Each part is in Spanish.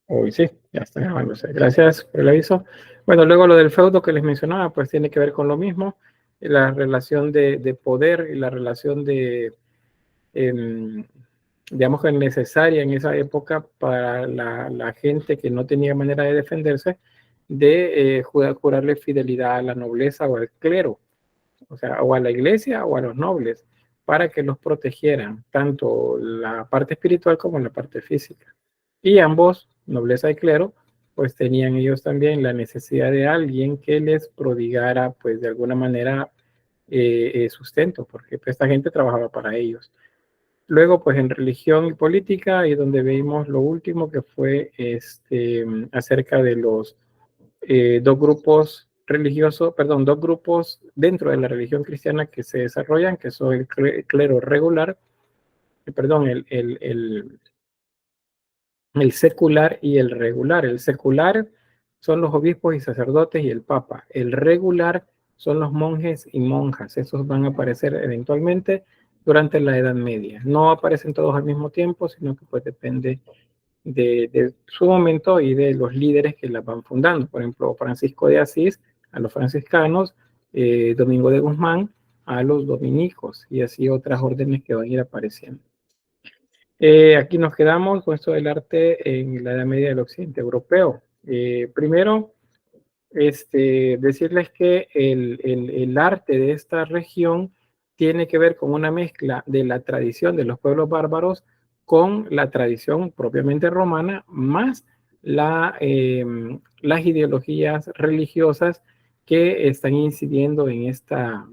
Uy, sí, ya está grabándose. Gracias por el aviso. Bueno, luego lo del feudo que les mencionaba, pues tiene que ver con lo mismo, la relación de poder y la relación em, digamos que necesaria en esa época para la gente que no tenía manera de defenderse, de jurarle fidelidad a la nobleza o al clero, o sea, o a la iglesia o a los nobles, para que los protegieran, tanto la parte espiritual como la parte física. Y ambos, nobleza y clero, pues tenían ellos también la necesidad de alguien que les prodigara, pues de alguna manera, sustento, porque pues, esta gente trabajaba para ellos. Luego, pues en religión y política, y donde vimos lo último que fue acerca de los dos grupos religiosos, perdón, dos grupos dentro de la religión cristiana que se desarrollan, que son el clero regular, perdón, el secular y el regular. El secular son los obispos y sacerdotes y el papa. El regular son los monjes y monjas. Esos van a aparecer eventualmente durante la Edad Media. No aparecen todos al mismo tiempo, sino que pues depende de su momento y de los líderes que las van fundando. Por ejemplo, Francisco de Asís a los franciscanos, Domingo de Guzmán a los dominicos y así otras órdenes que van a ir apareciendo. Aquí nos quedamos con esto del arte en la Edad Media del Occidente Europeo. Primero, decirles que el arte de esta región tiene que ver con una mezcla de la tradición de los pueblos bárbaros con la tradición propiamente romana, más las ideologías religiosas que están incidiendo en esta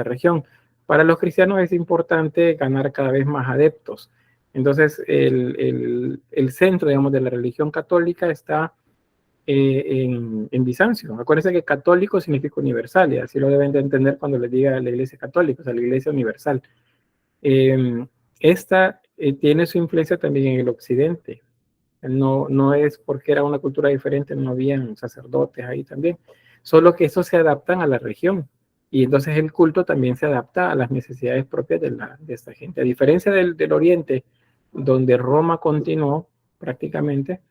región. Para los cristianos es importante ganar cada vez más adeptos. Entonces, el centro, digamos, de la religión católica está en Bizancio. Acuérdense que católico significa universal, y así lo deben de entender cuando les diga la iglesia católica, o sea, la iglesia universal. Esta tiene su influencia también en el occidente. No es porque era una cultura diferente, no habían sacerdotes ahí también, solo que eso se adaptan a la región. Y entonces el culto también se adapta a las necesidades propias de esta gente. A diferencia del Oriente, donde Roma continuó prácticamente,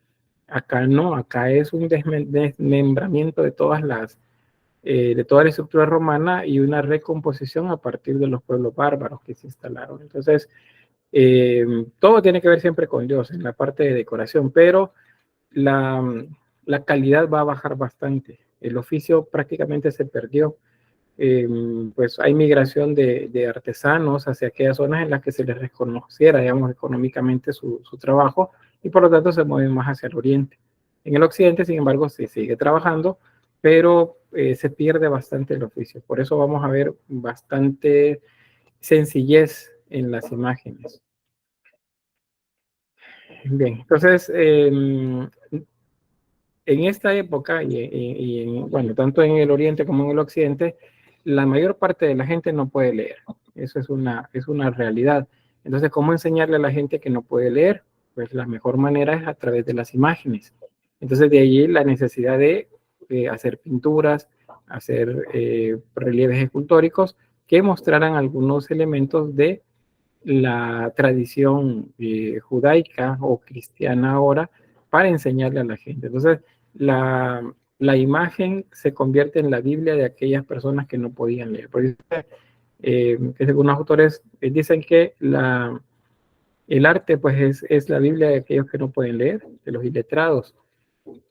acá no, acá es un desmembramiento de toda la estructura romana y una recomposición a partir de los pueblos bárbaros que se instalaron. Entonces, todo tiene que ver siempre con Dios en la parte de decoración, pero la, la calidad va a bajar bastante. El oficio prácticamente se perdió. Pues hay migración de artesanos hacia aquellas zonas en las que se les reconociera, digamos, económicamente su trabajo, y por lo tanto se mueven más hacia el oriente. En el occidente, sin embargo, se sigue trabajando, pero se pierde bastante el oficio. Por eso vamos a ver bastante sencillez en las imágenes. Bien, entonces, en esta época, bueno, tanto en el oriente como en el occidente, la mayor parte de la gente no puede leer. Eso es una realidad. Entonces, ¿cómo enseñarle a la gente que no puede leer? Pues la mejor manera es a través de las imágenes. Entonces, de allí la necesidad de hacer pinturas, hacer relieves escultóricos que mostraran algunos elementos de la tradición judaica o cristiana ahora para enseñarle a la gente. Entonces, la imagen se convierte en la Biblia de aquellas personas que no podían leer. Por eso, que algunos autores dicen que el arte pues es la Biblia de aquellos que no pueden leer, de los iletrados,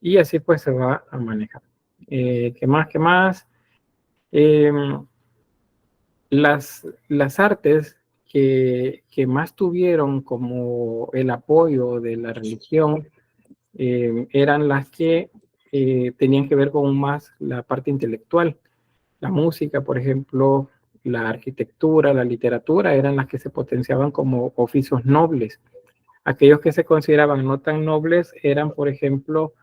y así pues se va a manejar. ¿Qué más? ¿Qué más? Eh, las artes que más tuvieron como el apoyo de la religión eran las que tenían que ver con más la parte intelectual. La música, por ejemplo, la arquitectura, la literatura, eran las que se potenciaban como oficios nobles. Aquellos que se consideraban no tan nobles eran, por ejemplo,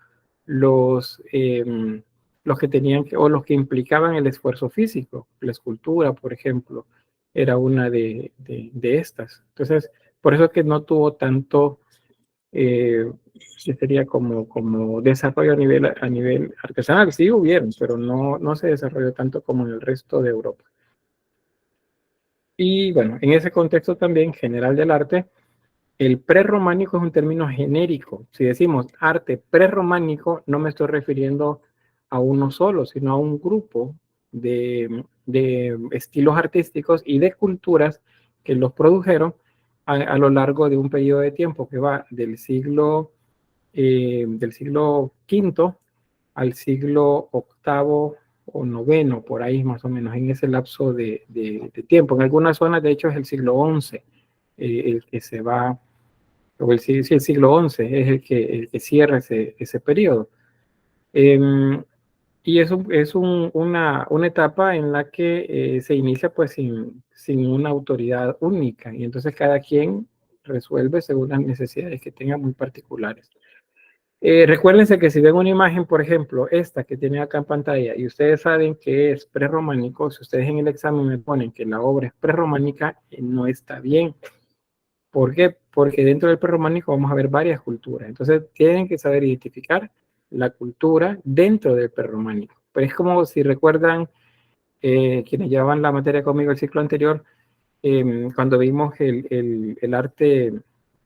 los, eh, los que tenían que, o los que implicaban el esfuerzo físico. La escultura, por ejemplo, era una de estas. Entonces, por eso es que no tuvo tanto, que sería como desarrollo a nivel artesanal. Sí hubieron, pero no se desarrolló tanto como en el resto de Europa. Y bueno, en ese contexto también general del arte, El prerrománico es un término genérico. Si decimos arte prerrománico, no me estoy refiriendo a uno solo, sino a un grupo de estilos artísticos y de culturas que los produjeron a lo largo de un periodo de tiempo que va del siglo V al siglo VIII o noveno, por ahí más o menos, en ese lapso de tiempo. En algunas zonas, de hecho, es el siglo XI el que se va, o el siglo XI es el que cierra ese periodo. Y una etapa en la que se inicia pues sin una autoridad única, y entonces cada quien resuelve según las necesidades que tenga muy particulares. Recuérdense que si ven una imagen, por ejemplo, esta que tiene acá en pantalla, y ustedes saben que es prerrománico, si ustedes en el examen me ponen que la obra es prerrománica, no está bien. ¿Por qué? Porque dentro del prerrománico vamos a ver varias culturas. Entonces tienen que saber identificar la cultura dentro del prerrománico. Pero es como si recuerdan quienes llevaban la materia conmigo el ciclo anterior, cuando vimos el arte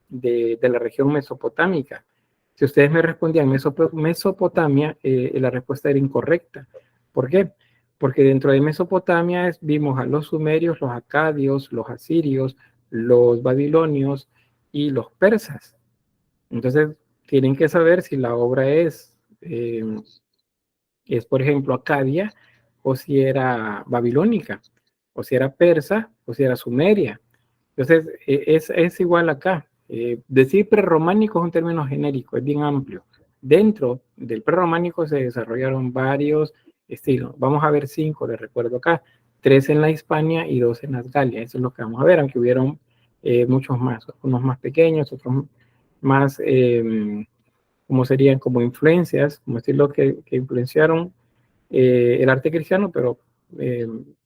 de la región mesopotámica. Si ustedes me respondían Mesopotamia, la respuesta era incorrecta. ¿Por qué? Porque dentro de Mesopotamia vimos a los sumerios, los acadios, los asirios, los babilonios y los persas. Entonces, tienen que saber si la obra es por ejemplo, acadia, o si era babilónica, o si era persa, o si era sumeria. Entonces, es igual acá. Decir prerrománico es un término genérico, es bien amplio. Dentro del prerrománico se desarrollaron varios estilos. Vamos a ver 5, les recuerdo acá. 3 en la Hispania y 2 en las Galias. Eso es lo que vamos a ver, aunque hubieron muchos más. Unos más pequeños, otros más, como serían como influencias, como estilos que influenciaron el arte cristiano, pero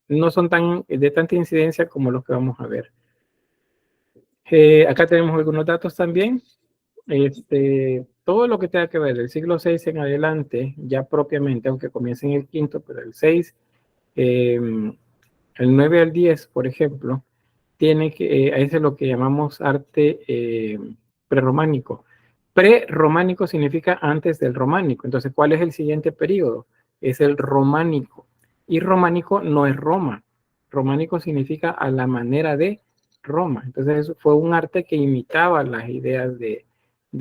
no son de tanta incidencia como los que vamos a ver. Acá tenemos algunos datos también. Todo lo que tenga que ver del siglo VI en adelante, ya propiamente, aunque comience en el V, pero el 6, el 9 al 10, por ejemplo, ese es lo que llamamos arte prerrománico. Prerrománico significa antes del románico. Entonces, ¿cuál es el siguiente periodo? Es el románico. Y románico no es Roma. Románico significa a la manera de Roma. Entonces, eso fue un arte que imitaba las ideas de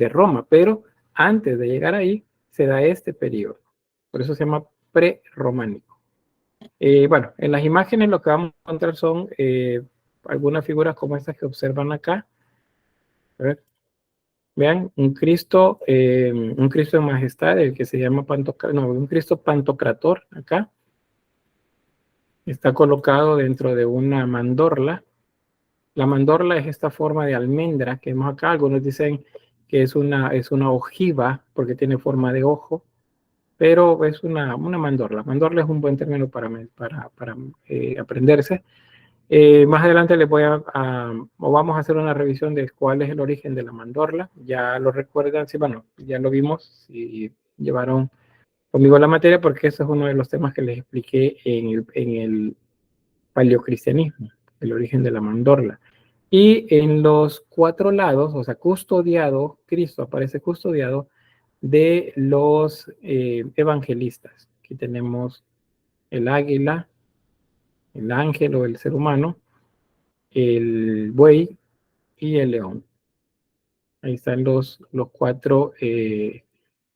Roma, pero antes de llegar ahí se da este periodo. Por eso se llama prerrománico. Bueno, en las imágenes lo que vamos a encontrar son algunas figuras como estas que observan acá. A ver. Vean, un Cristo en majestad, el que se llama un Cristo pantocrator acá. Está colocado dentro de una mandorla. La mandorla es esta forma de almendra que vemos acá. Algunos dicen que es una ojiva porque tiene forma de ojo, pero es una mandorla. Mandorla es un buen término para aprenderse. Más adelante les o vamos a hacer una revisión de cuál es el origen de la mandorla. Ya lo recuerdan, sí, bueno, ya lo vimos y llevaron conmigo la materia porque ese es uno de los temas que les expliqué en el paleocristianismo, el origen de la mandorla. Y en los 4 lados, o sea, custodiado, Cristo aparece custodiado de los evangelistas. Aquí tenemos el águila, el ángel o el ser humano, el buey y el león. Ahí están los 4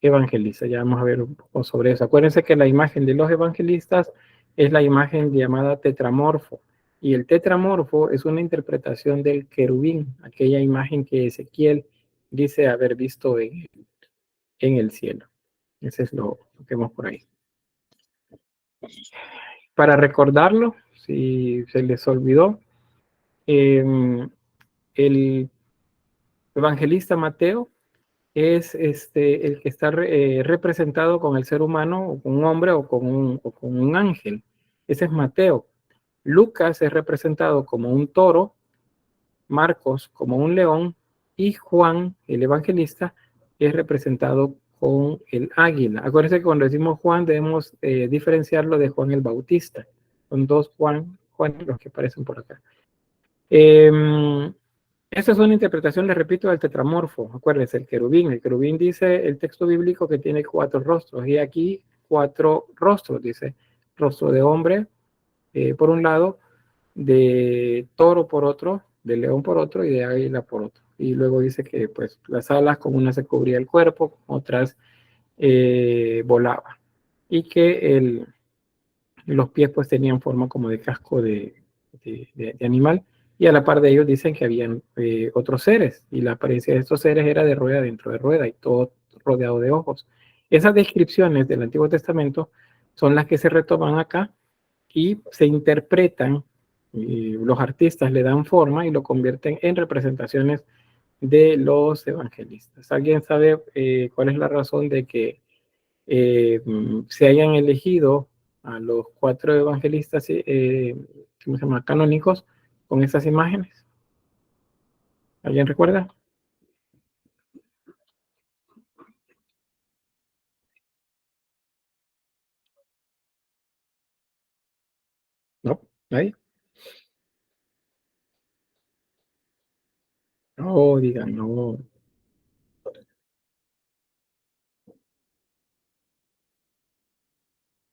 evangelistas. Ya vamos a ver un poco sobre eso. Acuérdense que la imagen de los evangelistas es la imagen llamada tetramorfo. Y el tetramorfo es una interpretación del querubín, aquella imagen que Ezequiel dice haber visto en el cielo. Ese es lo que vemos por ahí. Para recordarlo, si se les olvidó, el evangelista Mateo es el que está representado con el ser humano, o con un hombre, o con un ángel. Ese es Mateo. Lucas es representado como un toro, Marcos como un león, y Juan, el evangelista, es representado con el águila. Acuérdense que cuando decimos Juan debemos diferenciarlo de Juan el Bautista. Son 2 Juan los que aparecen por acá. Esta es una interpretación, les repito, del tetramorfo. Acuérdense, el querubín. El querubín dice el texto bíblico que tiene 4 rostros. Y aquí 4 rostros, dice. Rostro de hombre, por un lado, de toro por otro, de león por otro y de águila por otro. Y luego dice que pues las alas con una se cubría el cuerpo, con otras volaba. Y que los pies pues tenían forma como de casco de animal. Y a la par de ellos dicen que habían otros seres. Y la apariencia de estos seres era de rueda dentro de rueda y todo rodeado de ojos. Esas descripciones del Antiguo Testamento son las que se retoman acá y se interpretan, y los artistas le dan forma y lo convierten en representaciones de los evangelistas. ¿Alguien sabe cuál es la razón de que se hayan elegido a los 4 evangelistas, ¿cómo se llama? Canónicos con esas imágenes? ¿Alguien recuerda? No, nadie. No, digan, no.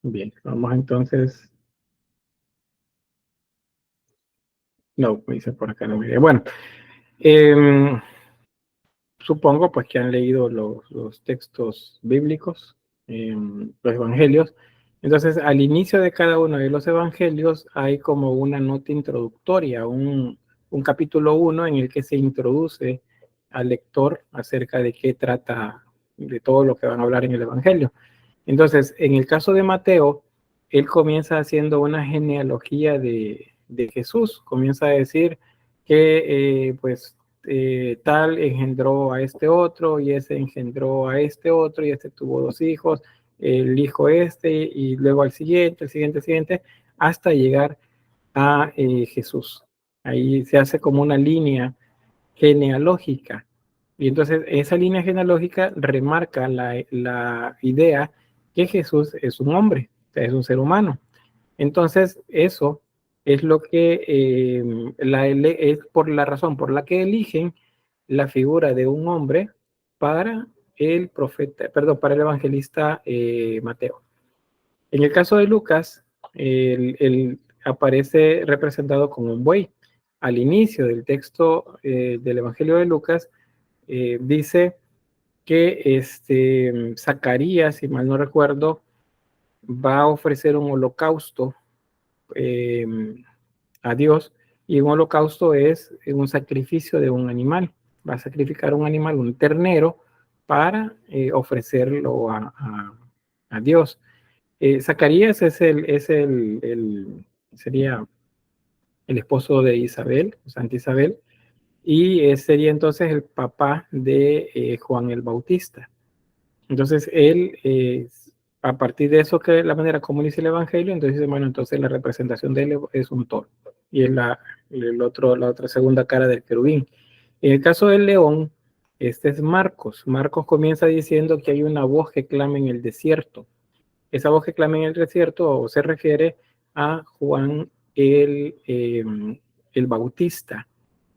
Bien, vamos entonces. No, me dice por acá, no me. Bueno, eh, supongo pues que han leído los textos bíblicos, los evangelios. Entonces, al inicio de cada uno de los evangelios hay como una nota introductoria, un capítulo 1 en el que se introduce al lector acerca de qué trata, de todo lo que van a hablar en el evangelio. Entonces, en el caso de Mateo, él comienza haciendo una genealogía de Jesús, comienza a decir que pues tal engendró a este otro y ese engendró a este otro y este tuvo 2 hijos, el hijo este y luego al siguiente, el siguiente, el siguiente, hasta llegar a Jesús. Ahí se hace como una línea genealógica. Y entonces esa línea genealógica remarca la idea que Jesús es un hombre, o sea, es un ser humano. Entonces eso es lo que es por la razón por la que eligen la figura de un hombre para el profeta, perdón, para el evangelista Mateo. En el caso de Lucas, él aparece representado como un buey. Al inicio del texto del Evangelio de Lucas, dice que Zacarías, si mal no recuerdo, va a ofrecer un holocausto eh, a Dios, y un holocausto es un sacrificio de un animal. Va a sacrificar un animal, un ternero, para ofrecerlo a Dios. Zacarías sería el esposo de Isabel, Santa Isabel, y sería entonces el papá de Juan el Bautista. Entonces él, a partir de eso, que la manera como dice el Evangelio, entonces dice, bueno, entonces la representación de él es un toro, y es la otra segunda cara del querubín. En el caso del león, este es Marcos. Marcos comienza diciendo que hay una voz que clama en el desierto. Esa voz que clama en el desierto se refiere a Juan el Bautista,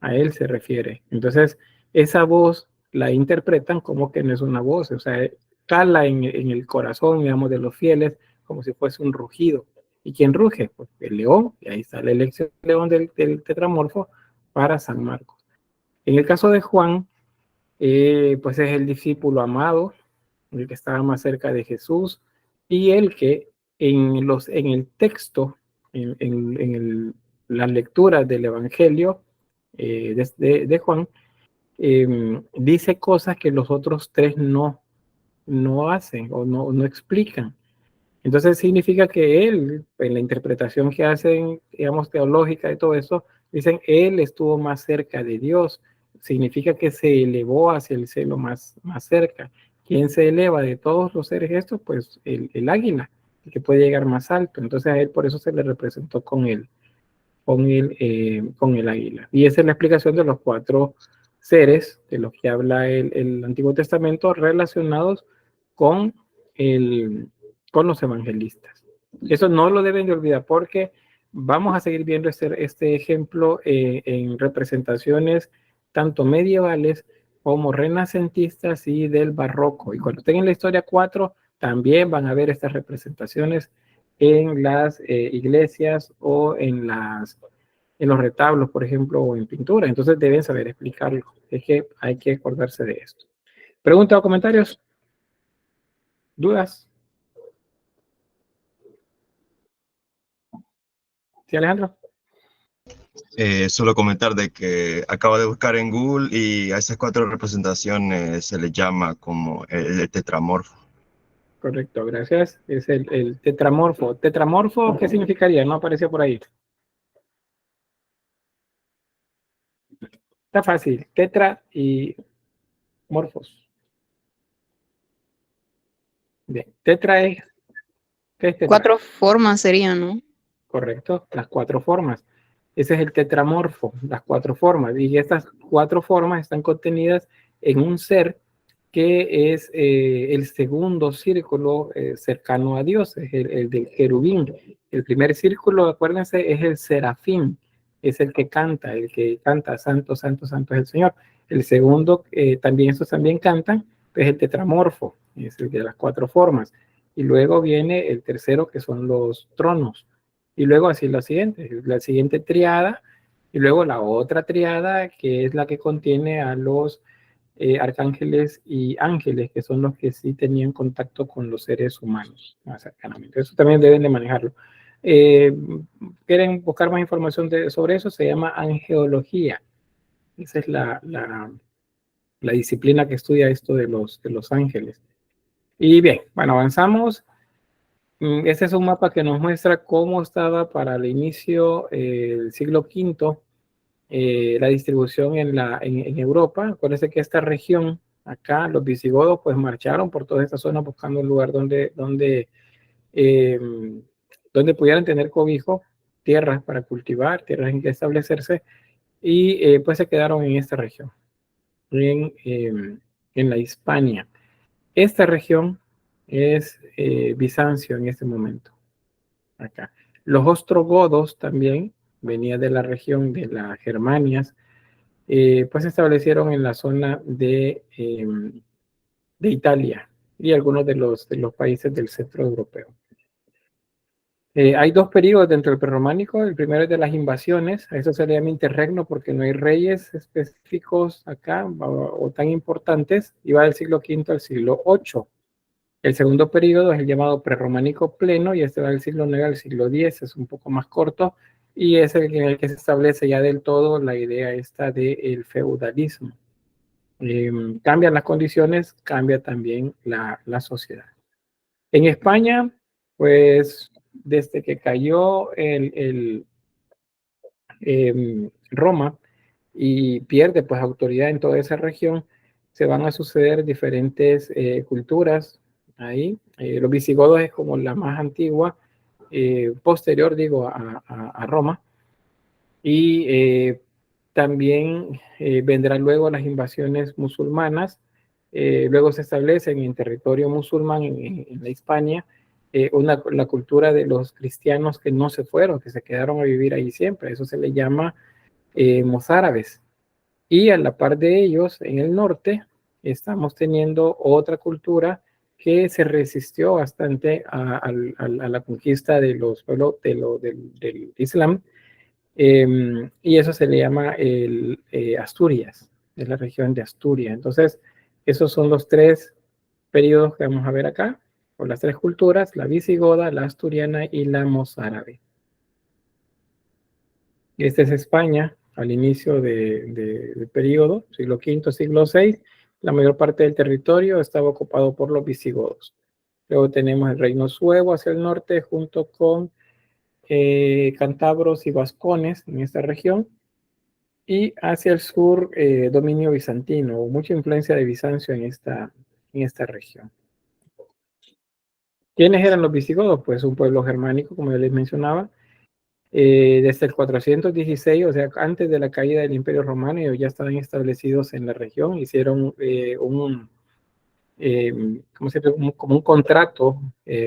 a él se refiere. Entonces, esa voz la interpretan como que no es una voz, o sea, cala en el corazón, digamos, de los fieles, como si fuese un rugido. ¿Y quién ruge? Pues el león, y ahí está la elección del león del tetramorfo para San Marcos. En el caso de Juan, pues es el discípulo amado, el que estaba más cerca de Jesús, y el que en el texto, las lecturas del Evangelio de Juan, dice cosas que los otros 3 no hacen o no explican. Entonces significa que él, en la interpretación que hacen, digamos, teológica de todo eso, dicen, él estuvo más cerca de Dios. Significa que se elevó hacia el cielo más cerca. ¿Quién se eleva de todos los seres estos? Pues el águila, el que puede llegar más alto. Entonces a él por eso se le representó con el águila. Y esa es la explicación de los 4 seres de los que habla el Antiguo Testamento relacionados con, el, con los evangelistas. Eso no lo deben de olvidar porque vamos a seguir viendo este ejemplo en representaciones tanto medievales como renacentistas y del barroco. Y cuando tengan la historia 4, también van a ver estas representaciones en las iglesias o en los retablos, por ejemplo, o en pintura. Entonces deben saber explicarlo. Es que hay que acordarse de esto. ¿Preguntas o comentarios? ¿Dudas? ¿Sí, Alejandro? Solo comentar de que acabo de buscar en Google y a esas 4 representaciones se les llama como el tetramorfo. Correcto, gracias. Es el tetramorfo. ¿Tetramorfo qué significaría? No apareció por ahí. Está fácil. Tetra y morfos. Bien. Tetra es, ¿qué es tetra? 4 formas serían, ¿no? Correcto, las 4 formas. Ese es el tetramorfo, las 4 formas. Y estas 4 formas están contenidas en un ser que es el segundo círculo cercano a Dios, es el del querubín. El primer círculo, acuérdense, es el serafín, es el que canta, santo, santo, santo es el Señor. El segundo, también estos también cantan, es el tetramorfo, es el de las 4 formas. Y luego viene el tercero, que son los tronos. Y luego así la siguiente triada, y luego la otra triada, que es la que contiene a los arcángeles y ángeles, que son los que sí tenían contacto con los seres humanos más cercanamente. Eso también deben de manejarlo. ¿Quieren buscar más información sobre eso? Se llama angeología. Esa es la disciplina que estudia esto de los ángeles. Y bien, bueno, avanzamos. Este es un mapa que nos muestra cómo estaba para el inicio del siglo V la distribución en Europa. Acuérdense que esta región, acá, los visigodos, pues marcharon por toda esta zona buscando un lugar eh, donde pudieran tener cobijo, tierras para cultivar, tierras en que establecerse, y pues se quedaron en esta región, en la Hispania. Esta región es Bizancio en este momento, acá. Los ostrogodos también venían de la región de las Germanias, pues se establecieron en la zona de Italia y algunos de los países del centro europeo. Hay 2 periodos dentro del prerrománico. El primero es de las invasiones. A eso se le llama interregno porque no hay reyes específicos acá o tan importantes. Y va del siglo V al siglo VIII. El segundo periodo es el llamado prerrománico pleno y este va del siglo IX al siglo X. Es un poco más corto y es el en el que se establece ya del todo la idea esta del feudalismo. Cambian las condiciones, cambia también la sociedad. En España, pues desde que cayó Roma y pierde pues autoridad en toda esa región, se van a suceder diferentes culturas ahí. Los visigodos es como la más antigua, posterior digo a Roma, y también vendrán luego las invasiones musulmanas. Luego se establecen en territorio musulmán, en la Hispania, la cultura de los cristianos que no se fueron, que se quedaron a vivir ahí siempre. Eso se le llama mozárabes. Y a la par de ellos, en el norte, estamos teniendo otra cultura que se resistió bastante a la conquista de los pueblos del Islam. Y eso se le llama Asturias, es la región de Asturias. Entonces, esos son los 3 periodos que vamos a ver acá, o las 3 culturas, la visigoda, la asturiana y la mozárabe. Esta es España al inicio del periodo, siglo V, siglo VI. La mayor parte del territorio estaba ocupado por los visigodos. Luego tenemos el reino suevo hacia el norte, junto con cántabros y vascones en esta región. Y hacia el sur, dominio bizantino, mucha influencia de Bizancio en esta región. ¿Quiénes eran los visigodos? Pues un pueblo germánico, como ya les mencionaba, desde el 416, o sea, antes de la caída del Imperio Romano, ellos ya estaban establecidos en la región, hicieron ¿cómo se llama? Como un contrato,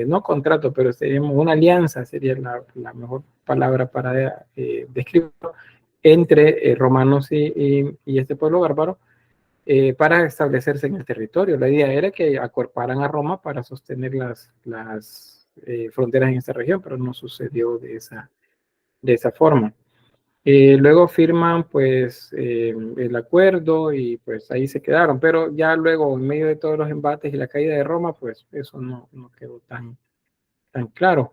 no contrato, pero sería una alianza, sería la mejor palabra para describirlo, entre romanos y este pueblo bárbaro para establecerse en el territorio. La idea era que acuerparan a Roma para sostener las fronteras en esta región, pero no sucedió de esa forma. Luego firman pues el acuerdo y pues ahí se quedaron, pero ya luego en medio de todos los embates y la caída de Roma, pues eso no quedó tan claro.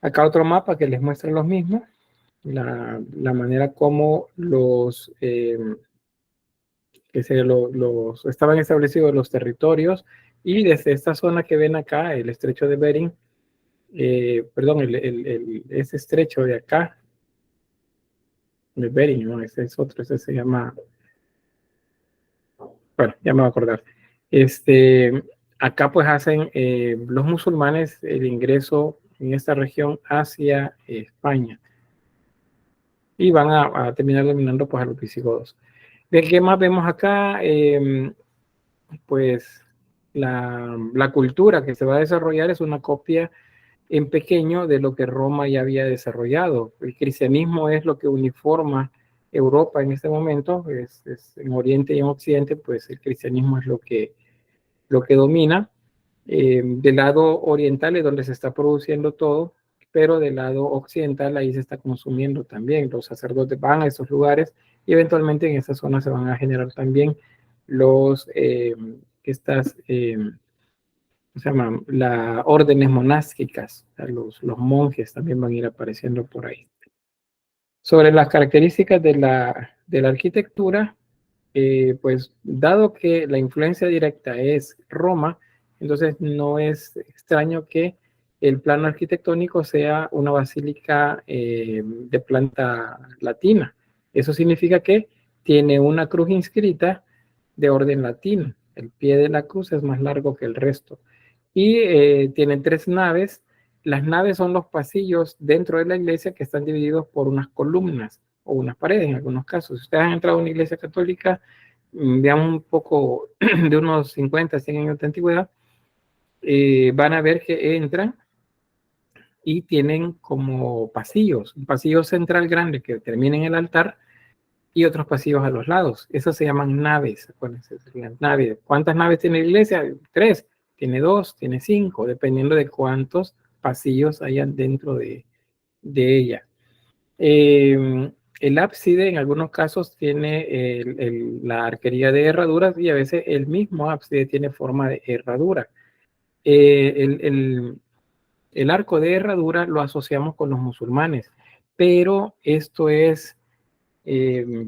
Acá otro mapa que les muestra los mismos, la manera como estaban establecidos los territorios, y desde esta zona que ven acá, el estrecho de Bering, perdón, ese estrecho de acá, de Bering, ¿no? Este es otro, este se llama, bueno, ya me voy a acordar. Acá pues hacen los musulmanes el ingreso en esta región hacia España, y van a terminar dominando pues a los visigodos. ¿De qué más vemos acá? Pues la cultura que se va a desarrollar es una copia en pequeño de lo que Roma ya había desarrollado. El cristianismo es lo que uniforma Europa en este momento, en Oriente y en Occidente, pues el cristianismo es lo que domina. Del lado oriental es donde se está produciendo todo, pero del lado occidental ahí se está consumiendo también. Los sacerdotes van a esos lugares y eventualmente en esa zona se van a generar también se llaman las órdenes monásticas. O sea, los monjes también van a ir apareciendo por ahí. Sobre las características de la arquitectura, pues dado que la influencia directa es Roma, entonces no es extraño que el plano arquitectónico sea una basílica de planta latina. Eso significa que tiene una cruz inscrita de orden latino. El pie de la cruz es más largo que el resto. Y tienen 3 naves. Las naves son los pasillos dentro de la iglesia que están divididos por unas columnas o unas paredes en algunos casos. Si ustedes han entrado a una iglesia católica, digamos un poco de unos 50, 100 años de antigüedad, van a ver que entran y tienen como pasillos, un pasillo central grande que termina en el altar y otros pasillos a los lados. Esos se llaman naves. Acuérdense, las naves. ¿Cuántas naves tiene la iglesia? 3, tiene 2, tiene 5, dependiendo de cuántos pasillos hayan dentro de ella. El ábside en algunos casos tiene la arquería de herraduras, y a veces el mismo ábside tiene forma de herradura. El arco de herradura lo asociamos con los musulmanes, pero esto es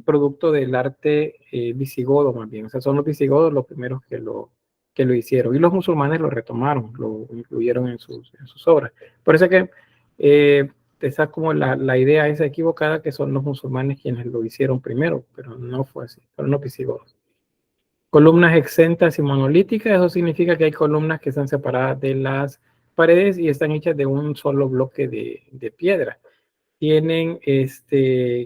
producto del arte visigodo más bien. O sea, son los visigodos los primeros que lo hicieron, y los musulmanes lo retomaron, lo incluyeron en sus obras. Por eso que esa como la idea esa equivocada, que son los musulmanes quienes lo hicieron primero, pero no fue así, fueron los visigodos. Columnas exentas y monolíticas, eso significa que hay columnas que están separadas de las paredes y están hechas de un solo bloque de piedra. Tienen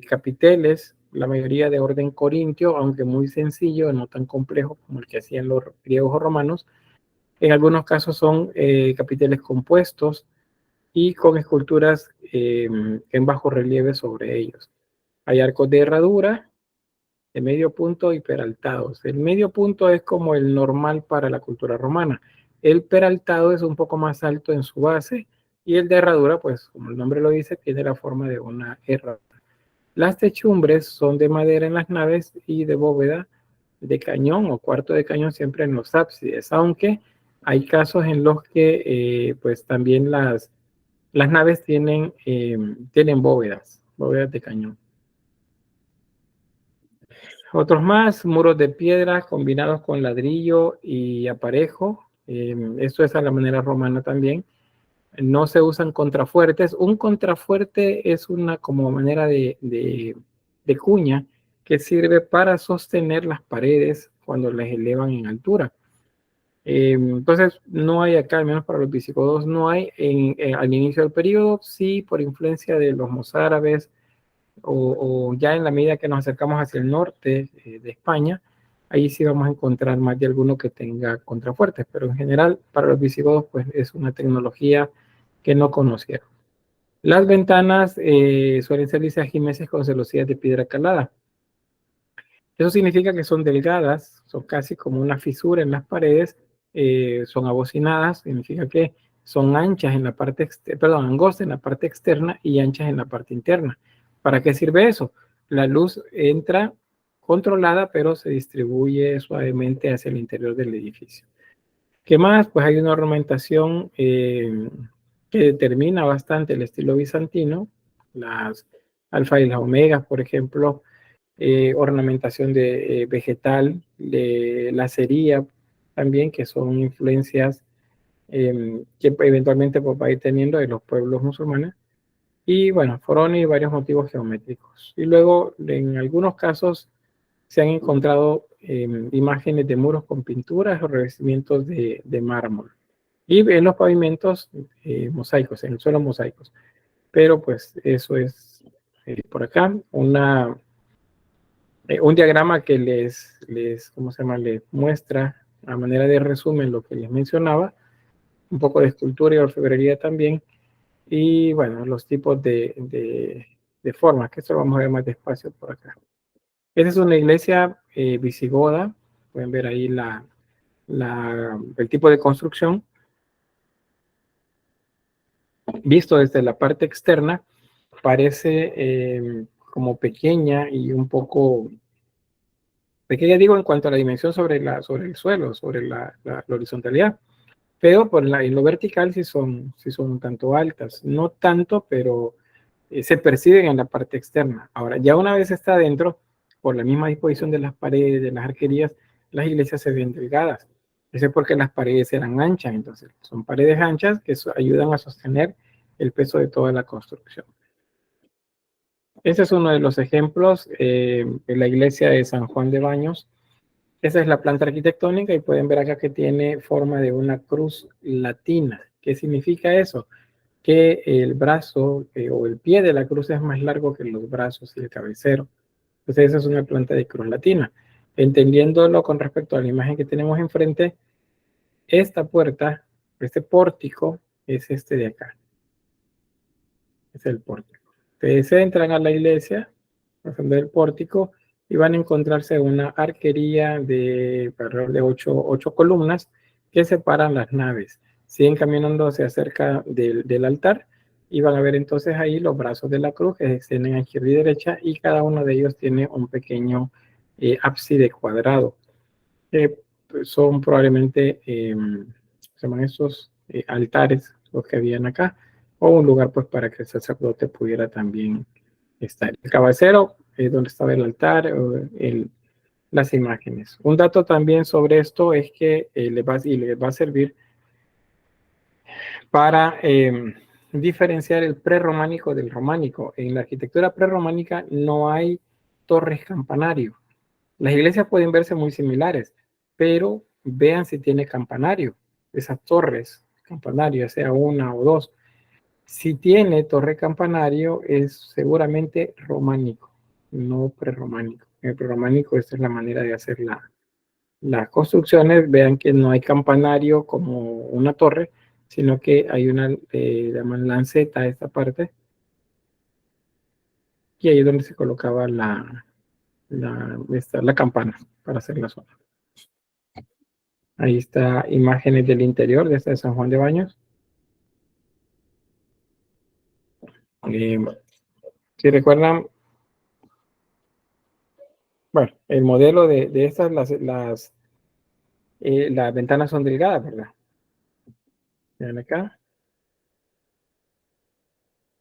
capiteles, la mayoría de orden corintio, aunque muy sencillo, no tan complejo como el que hacían los griegos o romanos. En algunos casos son capiteles compuestos y con esculturas en bajo relieve sobre ellos. Hay arcos de herradura, de medio punto y peraltados. El medio punto es como el normal para la cultura romana. El peraltado es un poco más alto en su base, y el de herradura, pues como el nombre lo dice, tiene la forma de una herradura. Las techumbres son de madera en las naves y de bóveda de cañón o cuarto de cañón siempre en los ábsides, aunque hay casos en los que pues también las naves tienen bóvedas de cañón. Otros más, muros de piedra combinados con ladrillo y aparejo. Esto es a la manera romana también. No se usan contrafuertes. Un contrafuerte es una como manera de cuña que sirve para sostener las paredes cuando las elevan en altura. Entonces, no hay acá, al menos para los visigodos, no hay al inicio del periodo. Sí, por influencia de los mozárabes, o ya en la medida que nos acercamos hacia el norte de España, ahí sí vamos a encontrar más de alguno que tenga contrafuertes, pero en general para los visigodos pues es una tecnología que no conocieron. Las ventanas suelen ser lisajimeses con celosías de piedra calada. Eso significa que son delgadas, son casi como una fisura en las paredes, son abocinadas, significa que son anchas en la parte perdón, angostas en la parte externa y anchas en la parte interna. ¿Para qué sirve eso? La luz entra controlada, pero se distribuye suavemente hacia el interior del edificio. ¿Qué más? Pues hay una ornamentación que determina bastante el estilo bizantino, las alfa y las omegas, por ejemplo, ornamentación de vegetal, de lacería también, que son influencias que eventualmente pues, va a ir teniendo de los pueblos musulmanes. Y bueno, forones y varios motivos geométricos. Y luego, en algunos casos, se han encontrado imágenes de muros con pinturas o revestimientos de mármol. Y en los pavimentos mosaicos, en el suelo mosaicos. Pero pues eso es por acá un diagrama que ¿cómo se llama? Les muestra a manera de resumen lo que les mencionaba, un poco de escultura y orfebrería también, y bueno, los tipos de formas, que esto lo vamos a ver más despacio por acá. Esta es una iglesia visigoda, pueden ver ahí el tipo de construcción, visto desde la parte externa, parece como pequeña y un poco pequeña, digo, en cuanto a la dimensión sobre el suelo, sobre la horizontalidad, pero en lo vertical sí son un tanto altas, no tanto, pero se perciben en la parte externa. Ahora, ya una vez está adentro, por la misma disposición de las paredes, de las arquerías, las iglesias se ven delgadas. Eso es porque las paredes eran anchas, entonces son paredes anchas que ayudan a sostener el peso de toda la construcción. Ese es uno de los ejemplos de la iglesia de San Juan de Baños. Esa es la planta arquitectónica y pueden ver acá que tiene forma de una cruz latina. ¿Qué significa eso? Que el brazo o el pie de la cruz es más largo que los brazos y el cabecero. Entonces esa es una planta de cruz latina. Entendiéndolo con respecto a la imagen que tenemos enfrente, esta puerta, este pórtico, es este de acá. Es el pórtico. Ustedes entran a la iglesia, pasando el pórtico, y van a encontrarse una arquería de alrededor de 8 columnas que separan las naves. Siguen caminando hacia cerca del altar y van a ver entonces ahí los brazos de la cruz que se extienden a izquierda y derecha, y cada uno de ellos tiene un pequeño ábside cuadrado. Pues son probablemente, se llaman estos altares, los que habían acá, o un lugar pues para que el sacerdote pudiera también estar. El cabecero es donde estaba el altar, las imágenes. Un dato también sobre esto es que les va a servir para diferenciar el prerrománico del románico. En la arquitectura prerrománica no hay torres campanario. Las iglesias pueden verse muy similares, pero vean si tiene campanario, esas torres campanario, ya sea una o dos. Si tiene torre campanario, es seguramente románico, no prerrománico. En el prerrománico, esta es la manera de hacer las construcciones. Vean que no hay campanario como una torre, sino que hay una, llaman lanceta, esta parte, y ahí es donde se colocaba la campana para hacer la zona. Ahí está imágenes del interior de esta de San Juan de Baños. Si recuerdan, bueno, el modelo de estas, las ventanas son delgadas, ¿verdad? Vean acá,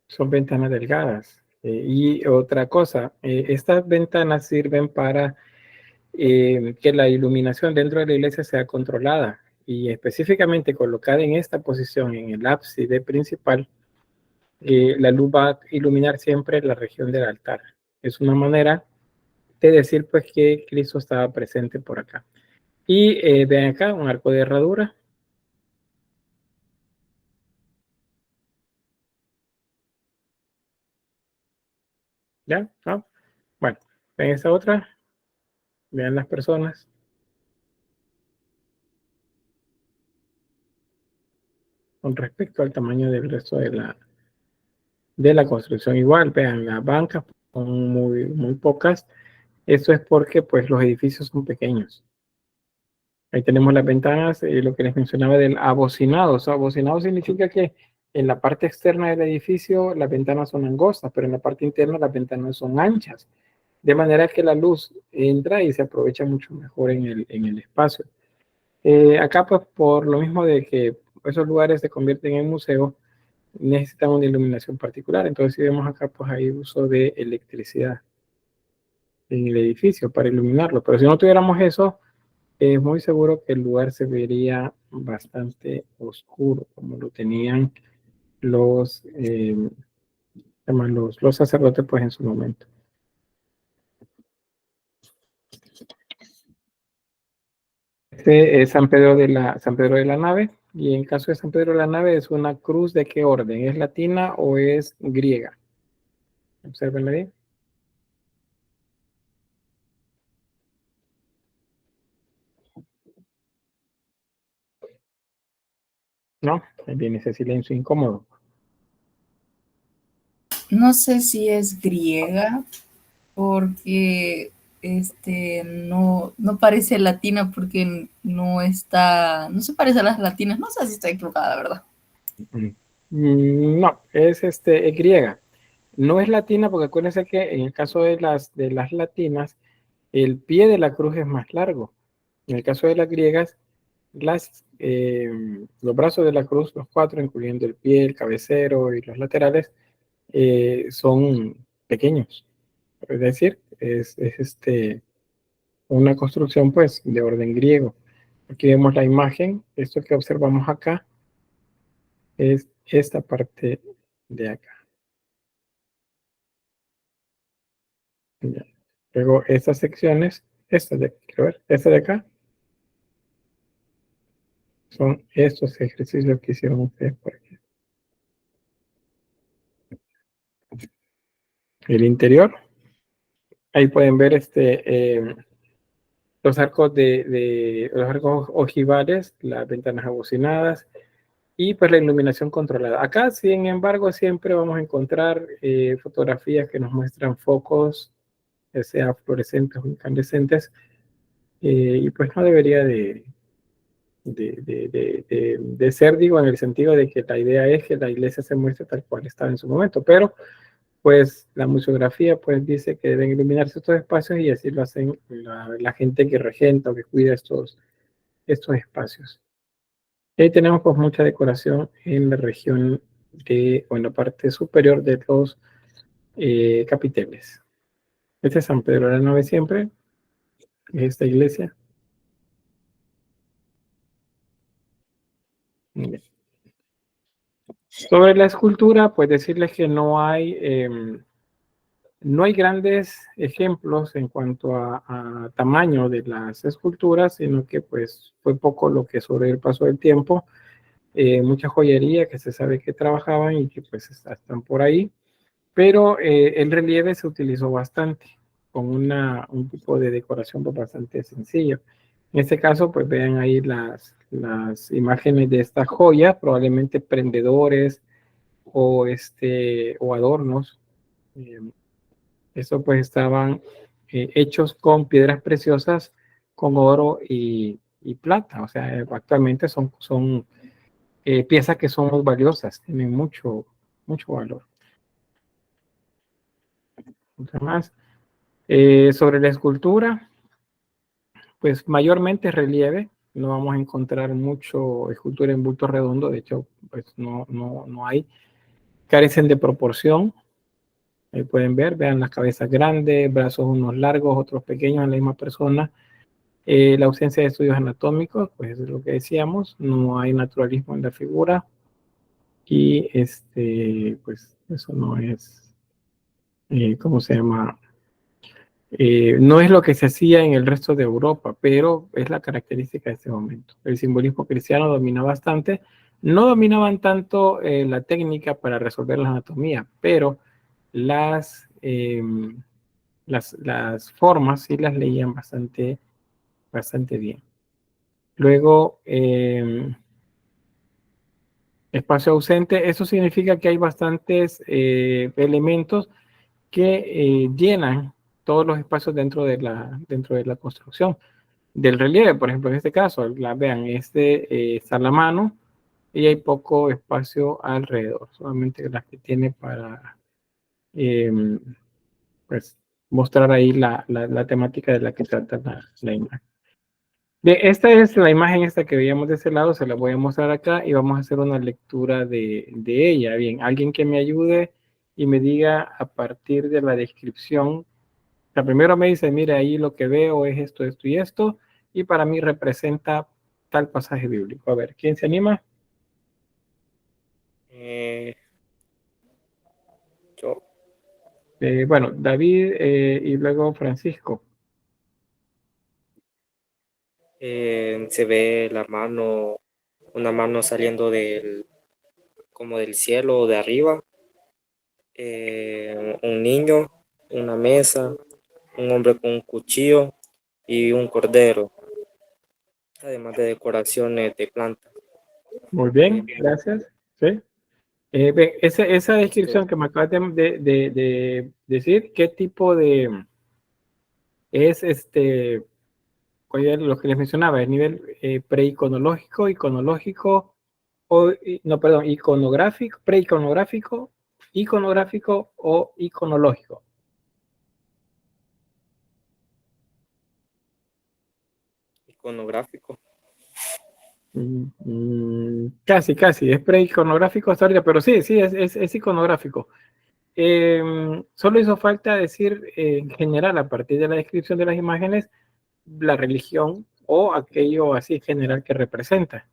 son ventanas delgadas. Y otra cosa, estas ventanas sirven para que la iluminación dentro de la iglesia sea controlada y específicamente colocada en esta posición, en el ábside principal. La luz va a iluminar siempre la región del altar. Es una manera de decir pues que Cristo estaba presente por acá. Y vean acá un arco de herradura. ¿Ya? ¿No? Bueno, ven esta otra. Vean las personas. Con respecto al tamaño del resto de la construcción. Igual, vean, las bancas son muy pocas. Esto es porque pues los edificios son pequeños. Ahí tenemos las ventanas, lo que les mencionaba del abocinado. O sea, abocinado significa que en la parte externa del edificio las ventanas son angostas, pero en la parte interna las ventanas son anchas. De manera que la luz entra y se aprovecha mucho mejor en el espacio. Acá, pues, por lo mismo de que esos lugares se convierten en museos, necesitan una iluminación particular. Entonces, si vemos acá, pues hay uso de electricidad en el edificio para iluminarlo. Pero si no tuviéramos eso, es muy seguro que el lugar se vería bastante oscuro, como lo tenían los, los sacerdotes, pues, en su momento. Este es San Pedro de la Nave, y en caso de San Pedro de la Nave es una cruz. ¿De qué orden? ¿Es latina o es griega? Observen ahí. No, ahí viene ese silencio incómodo. No sé si es griega, porque no parece latina porque no se parece a las latinas. No sé si estoy equivocada, ¿verdad? No, es griega. No es latina porque acuérdense que en el caso de las latinas, el pie de la cruz es más largo. En el caso de las griegas, los brazos de la cruz, los cuatro, incluyendo el pie, el cabecero y los laterales, son pequeños. Es decir, una construcción pues de orden griego. Aquí vemos la imagen. Esto que observamos acá es esta parte de acá. Ya. Luego estas secciones, esta de acá, son estos ejercicios que hicieron ustedes por aquí. El interior, ahí pueden ver los arcos los arcos ojivales, las ventanas abocinadas y pues la iluminación controlada. Acá, sin embargo, siempre vamos a encontrar fotografías que nos muestran focos, ya sea fluorescentes o incandescentes, y pues no debería de ser, digo, en el sentido de que la idea es que la iglesia se muestre tal cual estaba en su momento, pero pues la museografía pues dice que deben iluminarse estos espacios y así lo hacen la gente que regenta o que cuida estos espacios. Y ahí tenemos pues mucha decoración en la región o en la parte superior de los capiteles. Este es San Pedro de la Nave siempre, esta iglesia. Bien. Sobre la escultura, pues decirles que no hay grandes ejemplos en cuanto a tamaño de las esculturas, sino que pues fue poco lo que sobre el paso del tiempo, mucha joyería que se sabe que trabajaban y que pues están por ahí, pero el relieve se utilizó bastante, con un tipo de decoración pues, bastante sencillo. En este caso, pues vean ahí las imágenes de estas joyas, probablemente prendedores o adornos. Estos pues estaban hechos con piedras preciosas, con oro y plata. O sea, actualmente son piezas que son muy valiosas, tienen mucho valor. Otra más. Sobre la escultura, pues mayormente relieve. No vamos a encontrar mucho escultura en bulto redondo. De hecho, pues no hay. Carecen de proporción. Ahí pueden ver, vean las cabezas grandes, brazos unos largos, otros pequeños en la misma persona. La ausencia de estudios anatómicos, pues es lo que decíamos, no hay naturalismo en la figura y pues eso no es, ¿cómo se llama? No es lo que se hacía en el resto de Europa, pero es la característica de este momento. El simbolismo cristiano domina bastante, no dominaban tanto la técnica para resolver la anatomía, pero las formas sí las leían bastante bien. Luego, Espacio ausente, eso significa que hay bastantes elementos que llenan todos los espacios dentro de la construcción. Del relieve, por ejemplo, en este caso, vean, está la mano y hay poco espacio alrededor, solamente las que tiene para pues, mostrar ahí la temática de la que trata la imagen. Bien, esta es la imagen esta que veíamos de ese lado, se la voy a mostrar acá y vamos a hacer una lectura de ella. Bien, alguien que me ayude y me diga a partir de la descripción. O sea, primero me dice, mire, ahí lo que veo es esto, esto y esto, y para mí representa tal pasaje bíblico. A ver, ¿quién se anima? Yo. Bueno, David y luego Francisco. Se ve la mano, una mano saliendo como del cielo o de arriba, un niño, una mesa, un hombre con un cuchillo y un cordero, además de decoraciones de plantas. Muy bien, gracias. ¿Sí? Esa descripción que me acabas de decir, ¿qué tipo de es lo que les mencionaba, el nivel preiconológico, iconológico, no, perdón, iconográfico, preiconográfico, iconográfico o iconológico? Iconográfico. Casi, es preiconográfico hasta ahorita, pero sí, es iconográfico. Solo hizo falta decir en general, a partir de la descripción de las imágenes, la religión o aquello así general que representa.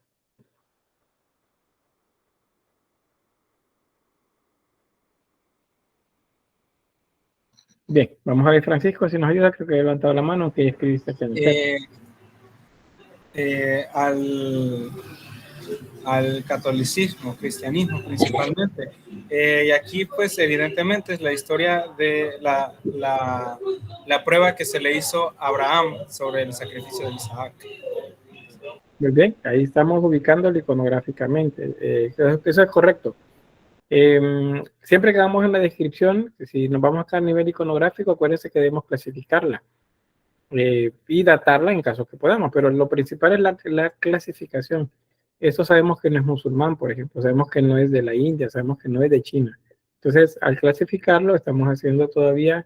Bien, vamos a ver, Francisco, si nos ayuda, creo que he levantado la mano, que escribiste aquí en el al catolicismo, cristianismo principalmente. Y aquí, pues, evidentemente es la historia de la prueba que se le hizo a Abraham sobre el sacrificio de Isaac. Muy bien, ahí estamos ubicándolo iconográficamente. Eso es correcto. Siempre que vamos en la descripción, si nos vamos acá a nivel iconográfico, acuérdense que debemos clasificarla y datarla en caso que podamos, pero lo principal es la clasificación. Eso sabemos que no es musulmán, por ejemplo, sabemos que no es de la India, sabemos que no es de China. Entonces, al clasificarlo, estamos haciendo todavía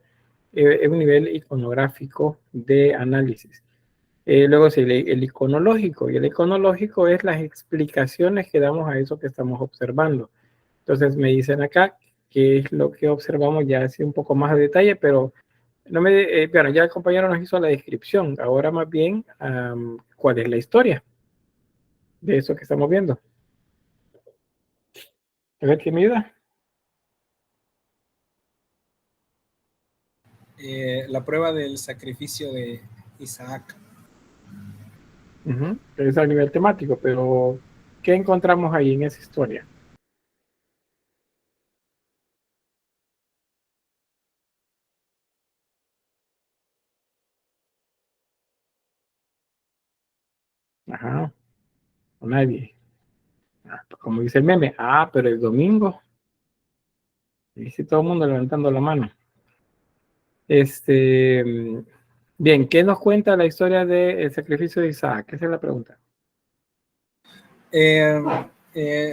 un nivel iconográfico de análisis. Luego sí, el iconológico, y el iconológico es las explicaciones que damos a eso que estamos observando. Entonces me dicen acá qué es lo que observamos ya así un poco más de detalle, pero no bueno, ya el compañero nos hizo la descripción, ahora más bien cuál es la historia de eso que estamos viendo. A ver, ¿quién me ayuda? La prueba del sacrificio de Isaac. Es a nivel temático, pero ¿qué encontramos ahí en esa historia? Ajá, o nadie. Como dice el meme, pero el domingo. Y si todo el mundo levantando la mano. Bien, ¿qué nos cuenta la historia del sacrificio de Isaac? Esa es la pregunta.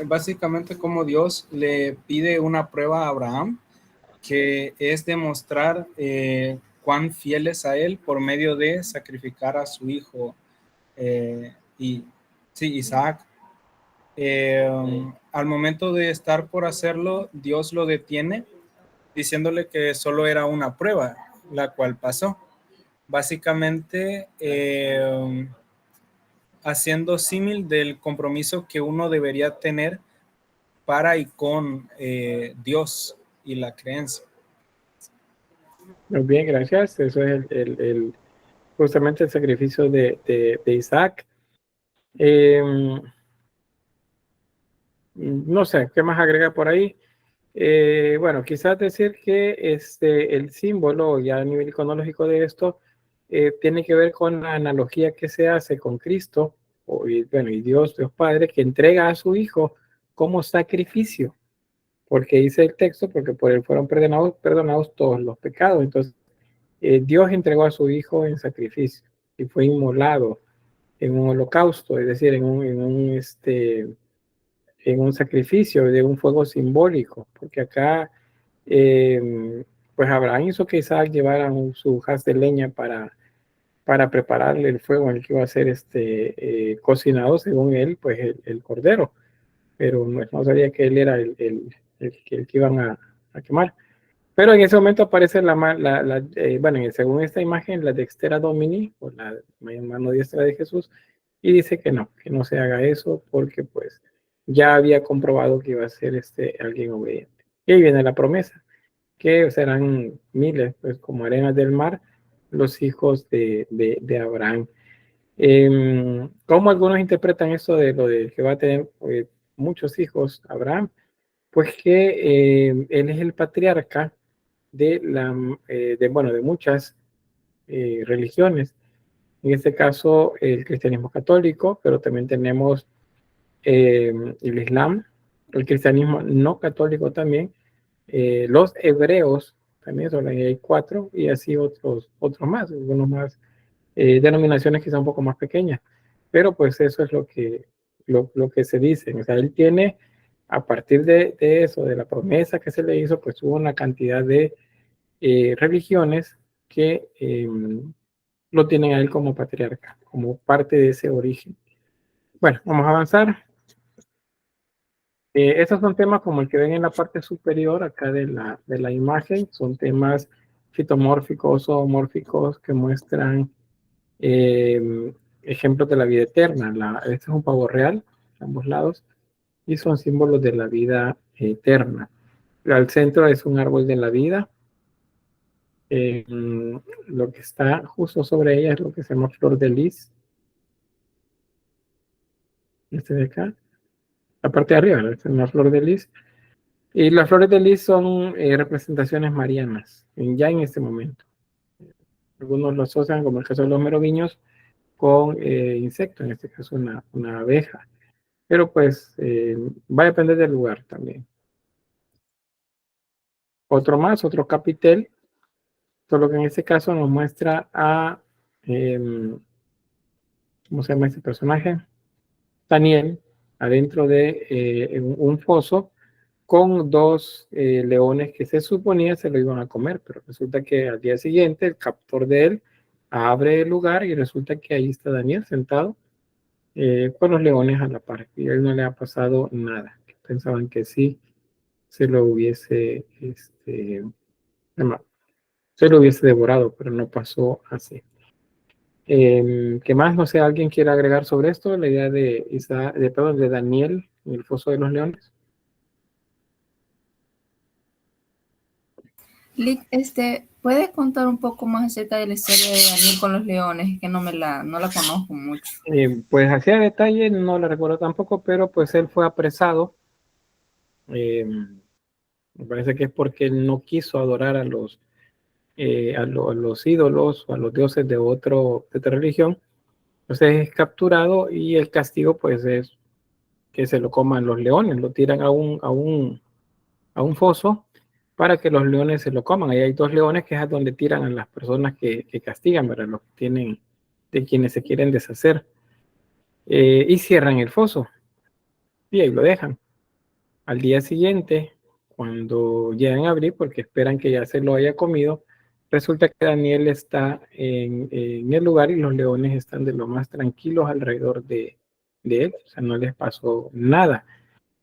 Básicamente como Dios le pide una prueba a Abraham, que es demostrar cuán fiel es a él por medio de sacrificar a su hijo Isaac. Al momento de estar por hacerlo, Dios lo detiene diciéndole que solo era una prueba, la cual pasó. Básicamente haciendo símil del compromiso que uno debería tener para y con Dios y la creencia. Muy bien, gracias. Eso es justamente el sacrificio de Isaac. No sé, ¿qué más agrega por ahí? Bueno, quizás decir que el símbolo, ya a nivel iconológico de esto, tiene que ver con la analogía que se hace con Cristo, y Dios Padre, que entrega a su Hijo como sacrificio, porque dice el texto, porque por él fueron perdonados todos los pecados. Entonces, Dios entregó a su Hijo en sacrificio y fue inmolado en un holocausto, es decir, en un sacrificio de un fuego simbólico, porque acá pues Abraham hizo que Isaac llevara su haz de leña para prepararle el fuego en el que iba a ser cocinado, según él, pues el cordero, pero no sabía que él era el que iban a quemar. Pero en ese momento aparece bueno, según esta imagen, la dextera Domini, o la mano diestra de Jesús, y dice que no se haga eso, porque pues ya había comprobado que iba a ser alguien obediente. Y ahí viene la promesa, que serán miles, pues como arenas del mar, los hijos de Abraham. ¿Cómo algunos interpretan esto de lo de que va a tener muchos hijos Abraham? Pues que él es el patriarca de muchas religiones. En este caso, el cristianismo católico, pero también tenemos el Islam, el cristianismo no católico también, los hebreos también, solo hay 4, y así otros más, algunos más, denominaciones quizá un poco más pequeñas. Pero pues eso es lo que se dice. O sea, él tiene, a partir de eso, de la promesa que se le hizo, pues hubo una cantidad de religiones que lo tienen a él como patriarca, como parte de ese origen. Bueno, vamos a avanzar. Estos son temas como el que ven en la parte superior acá de la imagen, son temas fitomórficos, zoomórficos que muestran ejemplos de la vida eterna. Este es un pavo real, a ambos lados, y son símbolos de la vida eterna. Al centro es un árbol de la vida. Lo que está justo sobre ella es lo que se llama flor de lis. Este de acá, la parte de arriba, es una flor de lis. Y las flores de lis son representaciones marianas, ya en este momento. Algunos lo asocian, como el caso de los meroviños, con insectos, en este caso una abeja. Pero pues va a depender del lugar también. Otro capitel, solo que en este caso nos muestra a, ¿cómo se llama este personaje? Daniel, adentro de un foso, con 2 leones que se suponía se lo iban a comer, pero resulta que al día siguiente el captor de él abre el lugar y resulta que ahí está Daniel sentado con los leones a la par, y a él no le ha pasado nada. Pensaban que sí se lo hubiese devorado, pero no pasó así. ¿Qué más? No sé, ¿alguien quiere agregar sobre esto? La idea de Daniel en el foso de los leones. Lick, ¿puede contar un poco más acerca de la historia de Daniel con los leones? Que no la conozco mucho. Pues así a detalle no la recuerdo tampoco, pero pues él fue apresado. Me parece que es porque él no quiso adorar a los ídolos o a los dioses de otra religión. Entonces es capturado y el castigo pues es que se lo coman los leones, lo tiran a un foso para que los leones se lo coman. Ahí hay 2 leones que es donde tiran a las personas que castigan, ¿verdad? Los que tienen, de quienes se quieren deshacer. Y cierran el foso y ahí lo dejan. Al día siguiente, cuando llegan a abrir, porque esperan que ya se lo haya comido, resulta que Daniel está en el lugar y los leones están de lo más tranquilos alrededor de él, o sea, no les pasó nada.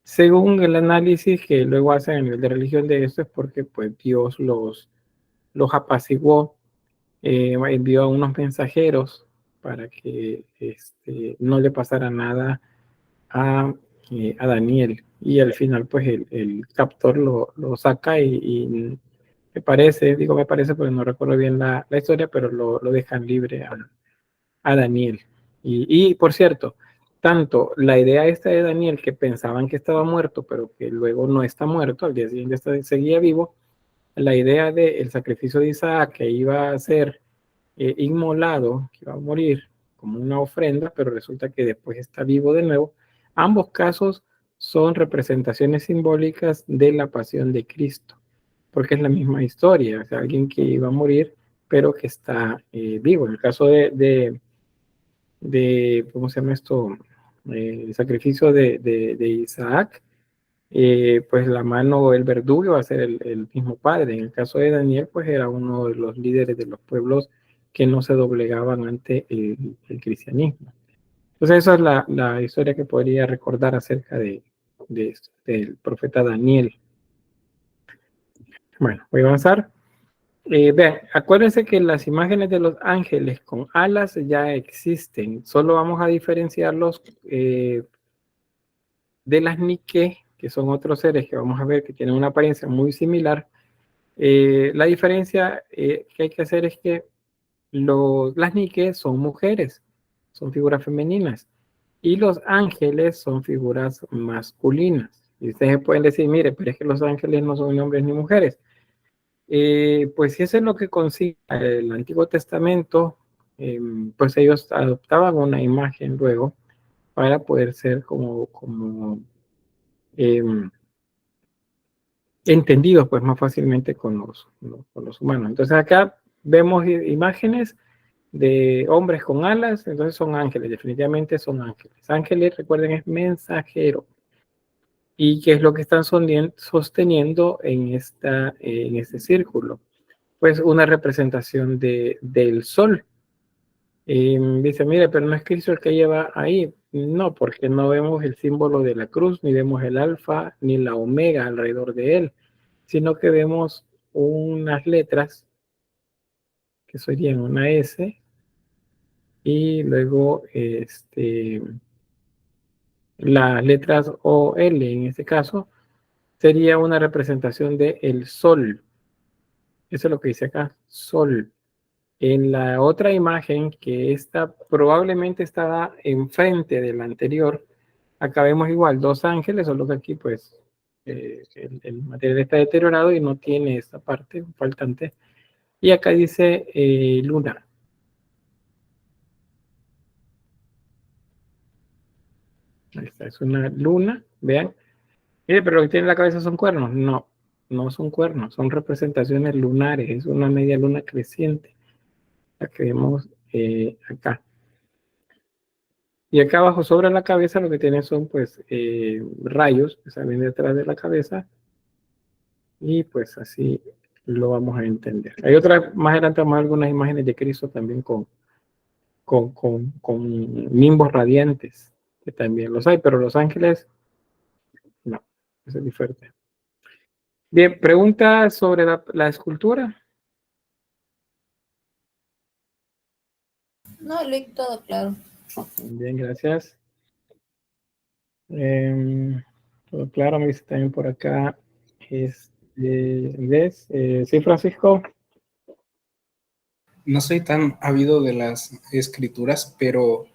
Según el análisis que luego hacen a nivel de religión de esto, es porque pues Dios los apaciguó, envió a unos mensajeros para que no le pasara nada a Daniel, y al final pues el captor lo saca y me parece porque no recuerdo bien la historia, pero lo dejan libre a Daniel. Y por cierto, tanto la idea esta de Daniel, que pensaban que estaba muerto, pero que luego no está muerto, al día siguiente seguía vivo, la idea del sacrificio de Isaac, que iba a ser inmolado, que iba a morir como una ofrenda, pero resulta que después está vivo de nuevo. Ambos casos son representaciones simbólicas de la pasión de Cristo, porque es la misma historia, o sea, alguien que iba a morir, pero que está vivo. En el caso de ¿cómo se llama esto? El sacrificio de Isaac, pues la mano, el verdugo va a ser el mismo padre. En el caso de Daniel, pues era uno de los líderes de los pueblos que no se doblegaban ante el cristianismo. Entonces esa es la historia que podría recordar acerca del profeta Daniel. Bueno, voy a avanzar. Vean, acuérdense que las imágenes de los ángeles con alas ya existen. Solo vamos a diferenciarlos de las Nike, que son otros seres que vamos a ver que tienen una apariencia muy similar. La diferencia que hay que hacer es que las Nike son mujeres, son figuras femeninas, y los ángeles son figuras masculinas. Y ustedes pueden decir, mire, pero es que los ángeles no son ni hombres ni mujeres. Pues si eso es lo que consigue el Antiguo Testamento, pues ellos adoptaban una imagen luego para poder ser como entendidos pues más fácilmente con los humanos. Entonces acá vemos imágenes de hombres con alas, entonces son ángeles, definitivamente son ángeles. Ángeles, recuerden, es mensajero. ¿Y qué es lo que están sosteniendo en este círculo? Pues una representación del sol. Dice, mire, pero no es Cristo el que lleva ahí. No, porque no vemos el símbolo de la cruz, ni vemos el alfa, ni la omega alrededor de él, sino que vemos unas letras que serían una S y luego las letras O, L en este caso, sería una representación del sol. Eso es lo que dice acá, sol. En la otra imagen, que esta probablemente estaba enfrente de la anterior, acá vemos igual dos ángeles, solo que aquí pues el material está deteriorado y no tiene esta parte faltante. Y acá dice luna. Ahí está, es una luna, vean. Mire, pero lo que tiene en la cabeza son cuernos. No, no son cuernos, son representaciones lunares, es una media luna creciente, la que vemos acá. Y acá abajo sobre la cabeza lo que tiene son pues rayos que salen detrás de la cabeza y pues así lo vamos a entender. Hay otras, más adelante vamos a ver algunas imágenes de Cristo también con nimbos radiantes, que también los hay, pero los ángeles no, eso es diferente. Bien, pregunta sobre la escultura. No, lo he todo claro. Bien, gracias. Todo claro, me dice también por acá. ¿Ves? Sí, Francisco. No soy tan ávido de las escrituras, pero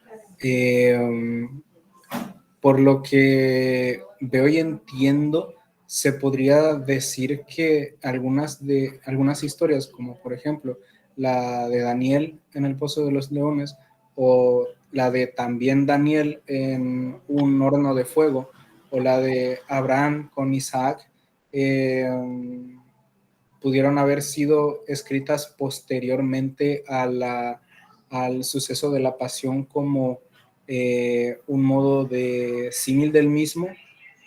por lo que veo y entiendo, se podría decir que algunas historias, como por ejemplo la de Daniel en el Pozo de los Leones, o la de también Daniel en un horno de fuego, o la de Abraham con Isaac, pudieron haber sido escritas posteriormente al suceso de la pasión como un modo de símil del mismo,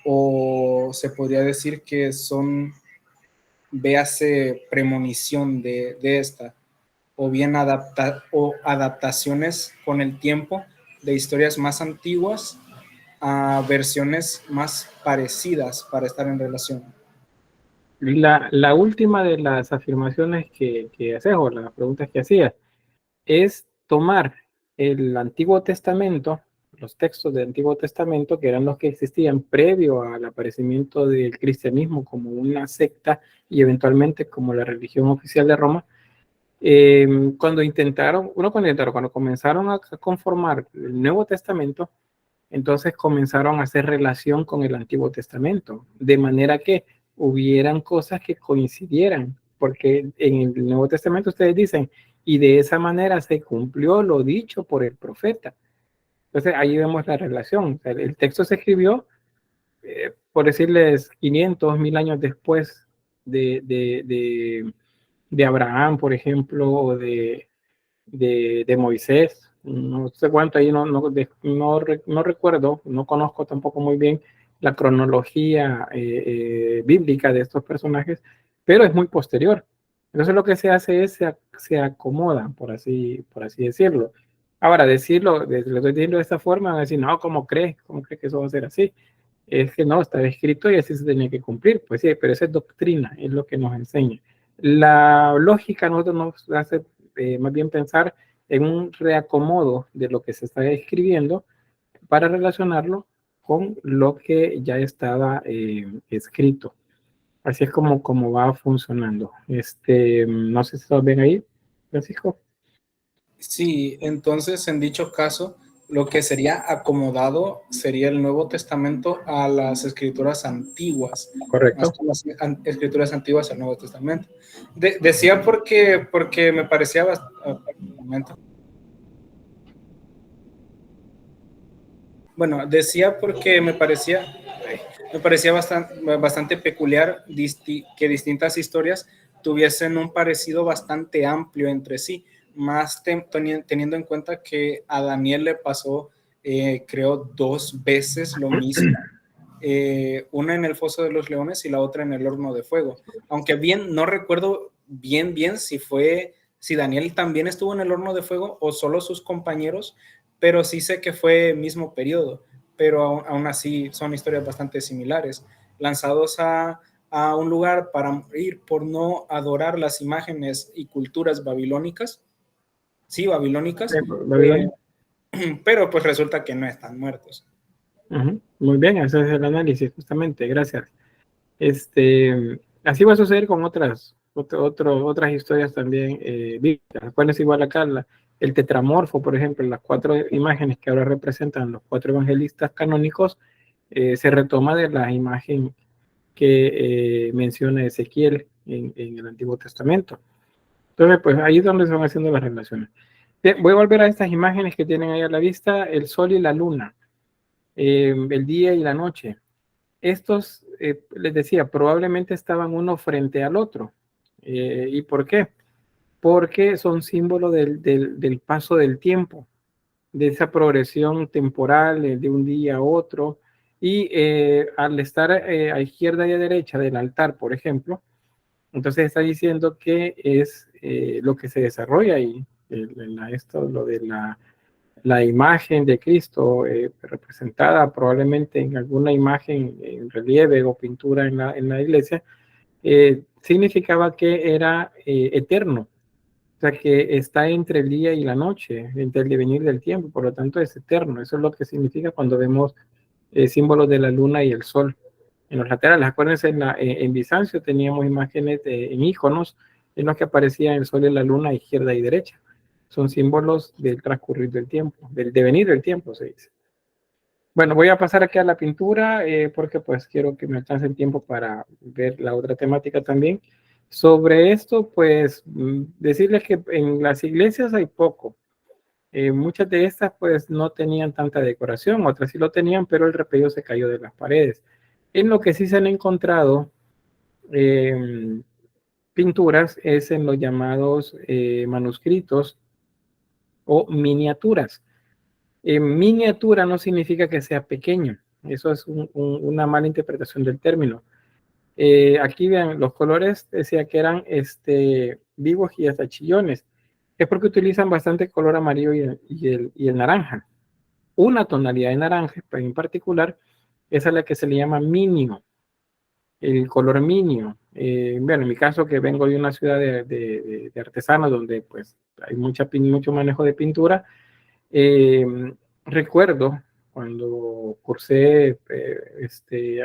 o se podría decir que son, véase, premonición de esta, o bien adaptaciones con el tiempo de historias más antiguas a versiones más parecidas para estar en relación. La última de las afirmaciones que haces, o las preguntas que hacías, es tomar el Antiguo Testamento, los textos del Antiguo Testamento, que eran los que existían previo al aparecimiento del cristianismo como una secta y eventualmente como la religión oficial de Roma, cuando comenzaron a conformar el Nuevo Testamento, entonces comenzaron a hacer relación con el Antiguo Testamento, de manera que hubieran cosas que coincidieran, porque en el Nuevo Testamento ustedes dicen, y de esa manera se cumplió lo dicho por el profeta. Entonces ahí vemos la relación. O sea, el texto se escribió por decirles 500, 1000 años después de Abraham, por ejemplo, o de Moisés. No sé cuánto ahí, no recuerdo, no conozco tampoco muy bien la cronología bíblica de estos personajes, pero es muy posterior. Entonces lo que se hace es se acomodan, por así decirlo. Ahora, lo estoy diciendo de esta forma, van a decir, no, ¿cómo crees? ¿Cómo crees que eso va a ser así? Es que no, estaba escrito y así se tenía que cumplir. Pues sí, pero esa es doctrina, es lo que nos enseña. La lógica a nosotros nos hace más bien pensar en un reacomodo de lo que se está escribiendo para relacionarlo con lo que ya estaba escrito. Así es como va funcionando. No sé si estás bien ahí, Francisco. Sí, entonces en dicho caso, lo que sería acomodado sería el Nuevo Testamento a las escrituras antiguas. Correcto. Más que las escrituras antiguas al Nuevo Testamento. Decía porque me parecía un momento. Bueno, decía porque me parecía bastante peculiar que distintas historias tuviesen un parecido bastante amplio entre sí, más teniendo en cuenta que a Daniel le pasó, creo, 2 veces lo mismo, una en el foso de los leones y la otra en el horno de fuego, aunque bien no recuerdo bien si Daniel también estuvo en el horno de fuego o solo sus compañeros, pero sí sé que fue mismo periodo, pero aún así son historias bastante similares, lanzados a un lugar para morir por no adorar las imágenes y culturas babilónicas, sí, babilónicas, pero pues resulta que no están muertos. Muy bien, ese es el análisis, justamente, gracias. Así va a suceder con otras historias también bíblicas. ¿Cuál es igual acá? El tetramorfo, por ejemplo, las 4 imágenes que ahora representan los 4 evangelistas canónicos, se retoma de la imagen que menciona Ezequiel en el Antiguo Testamento. Entonces, pues ahí es donde se van haciendo las relaciones. Bien, voy a volver a estas imágenes que tienen ahí a la vista, el sol y la luna, el día y la noche. Estos, les decía, probablemente estaban uno frente al otro. ¿Y por qué? Porque son símbolo del paso del tiempo, de esa progresión temporal de un día a otro. Y al estar a izquierda y a derecha del altar, por ejemplo, entonces está diciendo que es lo que se desarrolla ahí, lo de la imagen de Cristo representada probablemente en alguna imagen en relieve o pintura en la iglesia, significaba que era eterno, o sea que está entre el día y la noche, entre el devenir del tiempo, por lo tanto es eterno. Eso es lo que significa cuando vemos símbolos de la luna y el sol en los laterales. Acuérdense, en Bizancio teníamos imágenes en iconos en los que aparecían el sol y la luna a izquierda y derecha. Son símbolos del transcurrir del tiempo, del devenir del tiempo, se dice. Bueno, voy a pasar aquí a la pintura porque pues quiero que me alcance el tiempo para ver la otra temática también. Sobre esto, pues decirles que en las iglesias hay poco. Muchas de estas pues no tenían tanta decoración, otras sí lo tenían, pero el repello se cayó de las paredes. En lo que sí se han encontrado pinturas es en los llamados manuscritos o miniaturas. Miniatura no significa que sea pequeño, eso es una mala interpretación del término. Aquí vean, los colores decía que eran vivos y hasta chillones. Es porque utilizan bastante color amarillo y el naranja. Una tonalidad de naranja en particular es a la que se le llama minio, el color minio. Bueno, en mi caso que vengo de una ciudad de artesanos donde pues hay mucho manejo de pintura, recuerdo cuando cursé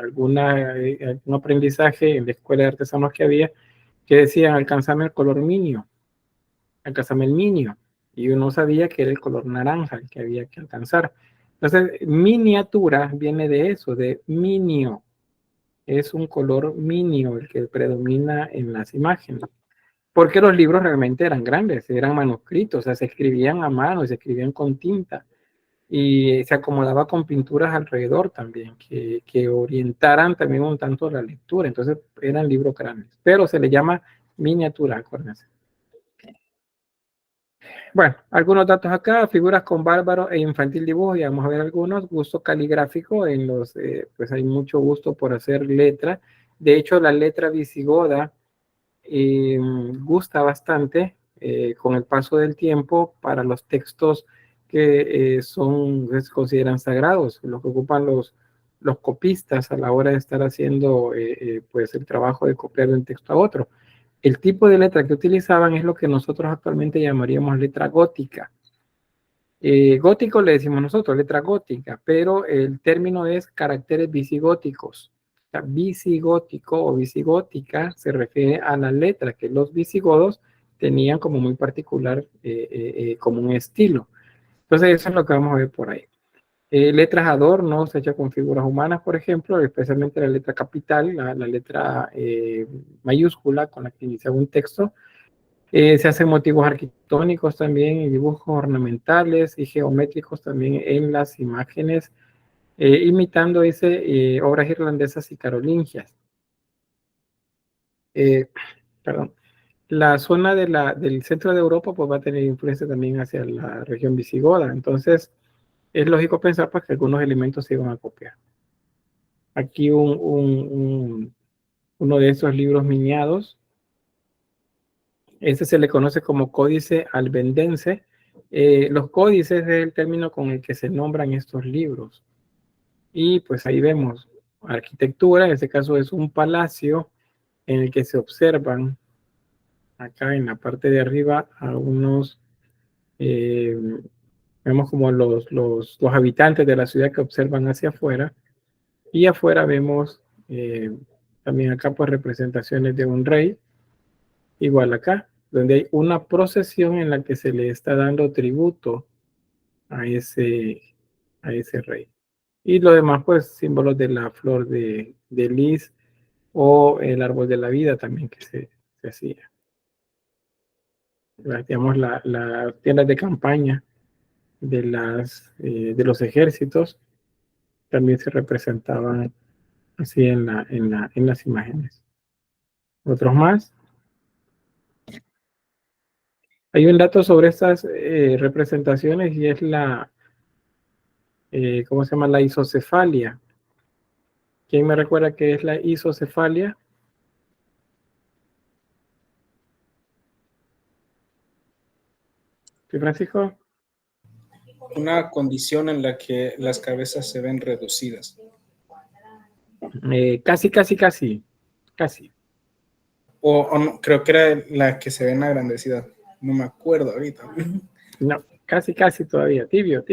algún aprendizaje en la escuela de artesanos que había, que decían alcanzame el color minio, alcanzame el minio, y uno sabía que era el color naranja el que había que alcanzar. Entonces, miniatura viene de eso, de minio, es un color minio el que predomina en las imágenes. Porque los libros realmente eran grandes, eran manuscritos, o sea, se escribían a mano, se escribían con tinta. y se acomodaba con pinturas alrededor también, que orientaran también un tanto la lectura. Entonces eran libros grandes, pero se le llama miniatura, acuérdense. Bueno, algunos datos acá, figuras con bárbaro e infantil dibujo, y vamos a ver algunos. Gusto caligráfico, en los, pues hay mucho gusto por hacer letra. De hecho, la letra visigoda gusta bastante con el paso del tiempo para los textos que se consideran sagrados, lo que ocupan los copistas a la hora de estar haciendo pues el trabajo de copiar de un texto a otro. El tipo de letra que utilizaban es lo que nosotros actualmente llamaríamos letra gótica. Gótico le decimos nosotros, letra gótica, pero el término es caracteres visigóticos. O sea, visigótico o visigótica se refiere a la letra que los visigodos tenían como muy particular, como un estilo. Entonces eso es lo que vamos a ver por ahí. Letras adornos hechas con figuras humanas, por ejemplo, especialmente la letra capital, la letra mayúscula con la que inicia un texto. Se hacen motivos arquitectónicos también y dibujos ornamentales y geométricos también en las imágenes, imitando, dice, obras irlandesas y carolingias. Perdón. La zona del centro de Europa pues va a tener influencia también hacia la región visigoda. Entonces, es lógico pensar pues, que algunos elementos se iban a copiar. Aquí uno de esos libros miniados. Este se le conoce como códice albendense. Los códices es el término con el que se nombran estos libros. Y pues ahí vemos arquitectura, en este caso es un palacio en el que se observan acá en la parte de arriba algunos, vemos como los habitantes de la ciudad que observan hacia afuera, y afuera vemos también acá pues representaciones de un rey, igual acá, donde hay una procesión en la que se le está dando tributo a ese rey. Y lo demás, pues, símbolos de la flor de lis o el árbol de la vida también que se hacía. Digamos, las tiendas de campaña de los ejércitos también se representaban así en las imágenes. Otros más. Hay un dato sobre estas representaciones y es ¿cómo se llama? La isocefalia. ¿Quién me recuerda qué es la isocefalia? ¿Sí, Francisco? Una condición en la que las cabezas se ven reducidas. Casi. O no, creo que era la que se ven agrandecidas. No me acuerdo ahorita. No, casi todavía. Tibio.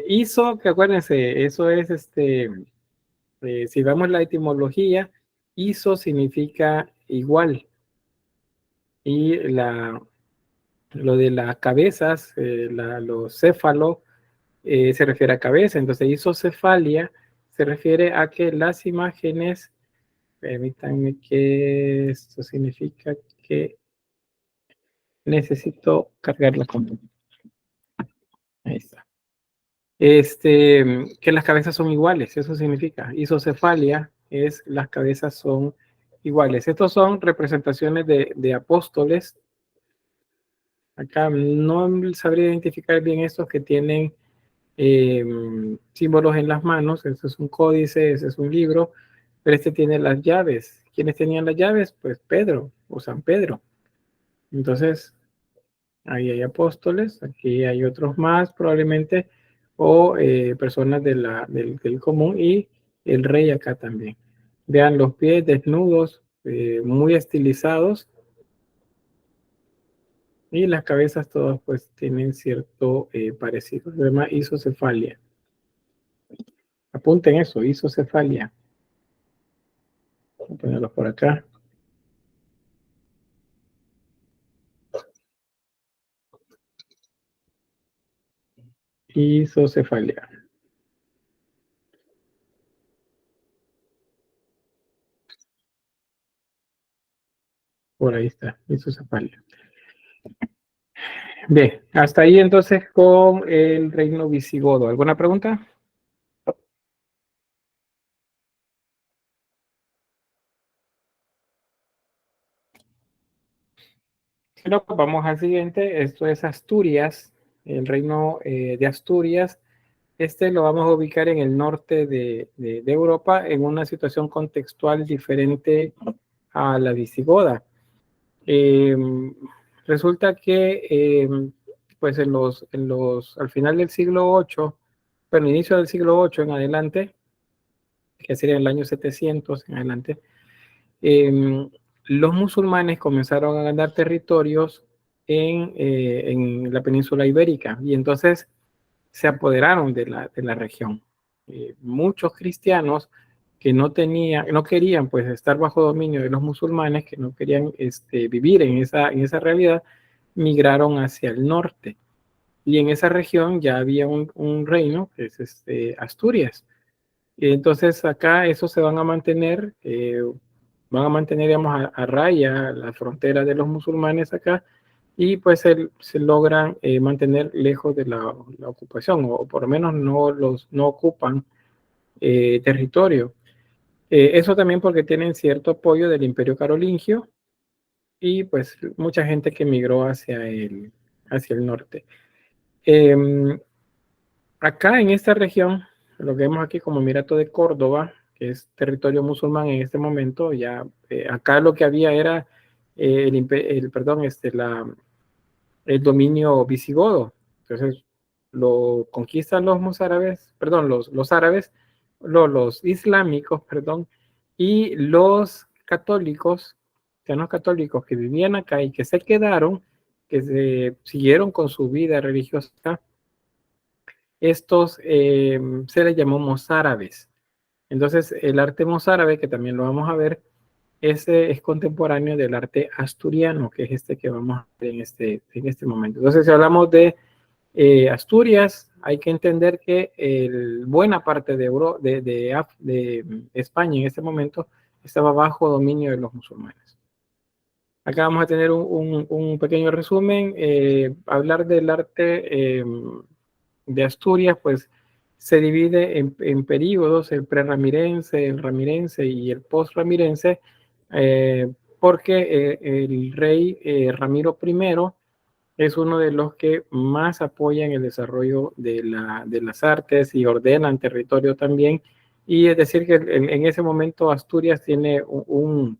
Iso, que acuérdense, eso es, si vemos la etimología, iso significa igual. Y lo de las cabezas, los céfalo, se refiere a cabeza. Entonces, isocefalia se refiere a que las imágenes, permítanme que esto significa que necesito cargar la computadora. Ahí está. Que las cabezas son iguales, eso significa. Isocefalia es las cabezas son iguales. Estos son representaciones de apóstoles. Acá no sabría identificar bien estos que tienen símbolos en las manos. Este es un códice, ese es un libro, pero este tiene las llaves. ¿Quiénes tenían las llaves? Pues Pedro o San Pedro. Entonces, ahí hay apóstoles, aquí hay otros más probablemente, o personas del común, y el rey acá también. Vean los pies desnudos, muy estilizados, y las cabezas todas pues tienen cierto parecido. Además, isocefalia. Apunten eso, isocefalia. Voy a ponerlos por acá. Isocefalia. Por ahí está, isocefalia. Bien, hasta ahí entonces con el reino visigodo. ¿Alguna pregunta? Si no, vamos al siguiente. Esto es Asturias, el reino de Asturias. Este lo vamos a ubicar en el norte de Europa, en una situación contextual diferente a la visigoda. Eh, Resulta que pues al final del siglo VIII, pero inicio del siglo VIII en adelante, que sería el año 700 en adelante, los musulmanes comenzaron a ganar territorios en la península ibérica y entonces se apoderaron de la región. Muchos cristianos que no querían pues estar bajo dominio de los musulmanes, que no querían vivir en esa realidad, migraron hacia el norte. Y en esa región ya había un reino, que es Asturias. Y entonces acá esos se van a mantener, digamos, a raya la frontera de los musulmanes acá, y pues se logran mantener lejos de la ocupación, o por lo menos no ocupan territorio. Eso también porque tienen cierto apoyo del Imperio Carolingio y pues mucha gente que migró hacia el norte. Acá en esta región, lo que vemos aquí como Emirato de Córdoba, que es territorio musulmán en este momento, ya acá lo que había era el dominio visigodo. Entonces lo conquistan los mozárabes, perdón, los árabes, los islámicos, perdón, y los católicos, cristianos católicos que vivían acá y que se quedaron, que se siguieron con su vida religiosa, estos se les llamó mozárabes. Entonces, el arte mozárabe, que también lo vamos a ver, ese es contemporáneo del arte asturiano, que es este que vamos a ver en este momento. Entonces, si hablamos de Asturias, hay que entender que buena parte de España en este momento estaba bajo dominio de los musulmanes. Acá vamos a tener un pequeño resumen. Hablar del arte de Asturias, pues se divide en períodos, el preramirense, el ramirense y el postramirense, porque el rey Ramiro I es uno de los que más apoyan el desarrollo de las artes y ordenan territorio también. Y es decir, que en ese momento Asturias tiene un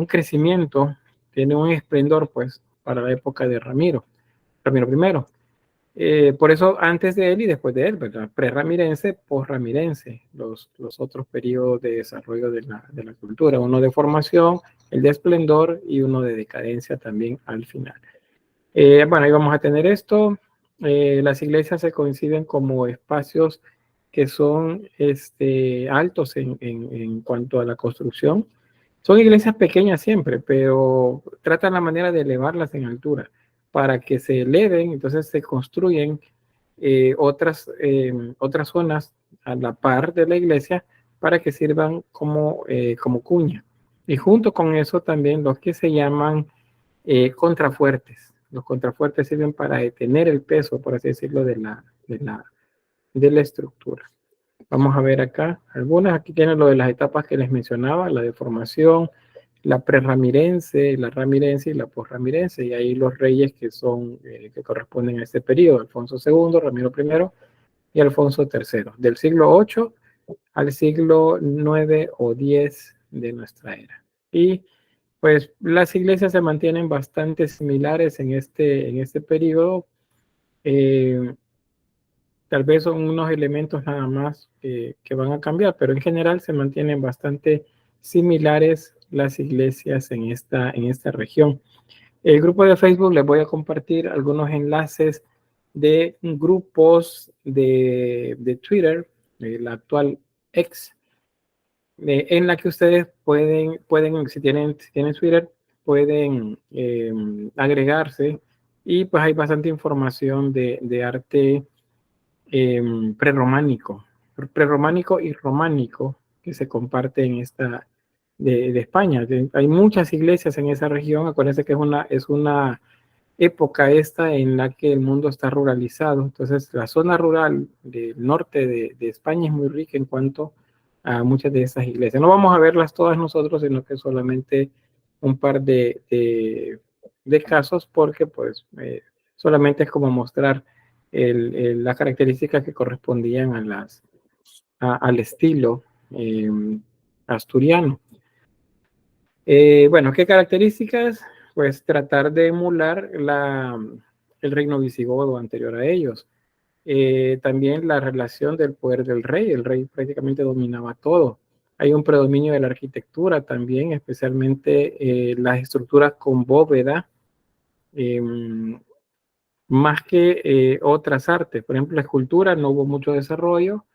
crecimiento, tiene un esplendor, pues, para la época de Ramiro I. Por eso antes de él y después de él, ¿verdad? Preramirense, posramirense, los otros periodos de desarrollo de la cultura, uno de formación, el de esplendor y uno de decadencia también al final. Bueno, ahí vamos a tener esto. Las iglesias se coinciden como espacios que son altos en cuanto a la construcción. Son iglesias pequeñas siempre, pero tratan la manera de elevarlas en altura para que se eleven. Entonces se construyen otras zonas a la par de la iglesia para que sirvan como cuña. Y junto con eso también los que se llaman contrafuertes. Los contrafuertes sirven para detener el peso, por así decirlo, de la estructura. Vamos a ver acá algunas. Aquí tienen lo de las etapas que les mencionaba, la deformación, la prerramirense, la ramirense y la posramirense, y ahí los reyes que corresponden a este periodo: Alfonso II, Ramiro I y Alfonso III, del siglo VIII al siglo IX o X de nuestra era. Y pues las iglesias se mantienen bastante similares en este periodo. Tal vez son unos elementos nada más que van a cambiar, pero en general se mantienen bastante similares las iglesias en esta región. El grupo de Facebook les voy a compartir algunos enlaces de grupos de Twitter, la actual X, en la que ustedes pueden si tienen Twitter, pueden agregarse, y pues hay bastante información de arte prerrománico y románico que se comparte en de España. Hay muchas iglesias en esa región. Acuérdense que es una época esta en la que el mundo está ruralizado. Entonces, la zona rural del norte de España es muy rica en cuanto a muchas de esas iglesias. No vamos a verlas todas nosotros, sino que solamente un par de casos, porque pues solamente es como mostrar las características que correspondían al estilo asturiano. Bueno, ¿qué características? Pues tratar de emular el reino visigodo anterior a ellos. También la relación del poder del rey. El rey prácticamente dominaba todo. Hay un predominio de la arquitectura también, especialmente las estructuras con bóveda, más que otras artes. Por ejemplo, la escultura no hubo mucho desarrollo,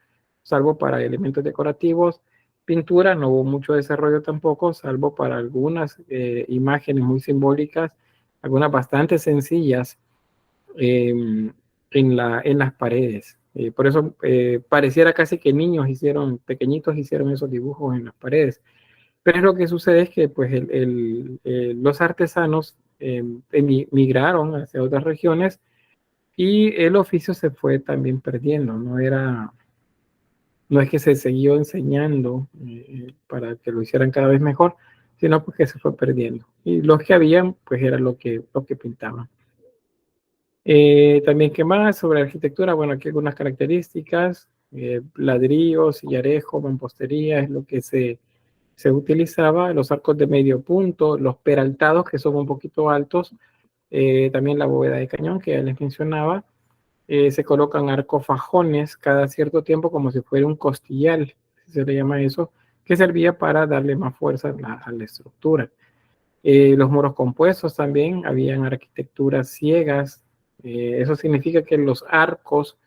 salvo para elementos decorativos. Pintura no hubo mucho desarrollo tampoco, salvo para algunas imágenes muy simbólicas, algunas bastante sencillas en las paredes. Por eso pareciera casi que niños pequeñitos hicieron esos dibujos en las paredes. Pero lo que sucede es que pues, los artesanos migraron hacia otras regiones y el oficio se fue también perdiendo. No es que se siguió enseñando para que lo hicieran cada vez mejor, sino porque se fue perdiendo. Y los que habían, pues era lo que pintaban. También, ¿qué más? Sobre arquitectura, bueno, aquí algunas características, ladrillos, sillarejo, mampostería, es lo que se utilizaba, los arcos de medio punto, los peraltados, que son un poquito altos, también la bóveda de cañón, que ya les mencionaba, se colocan arcos fajones cada cierto tiempo como si fuera un costillal, se le llama eso, que servía para darle más fuerza a la estructura. Los muros compuestos también, habían arquitecturas ciegas, eso significa que los arcos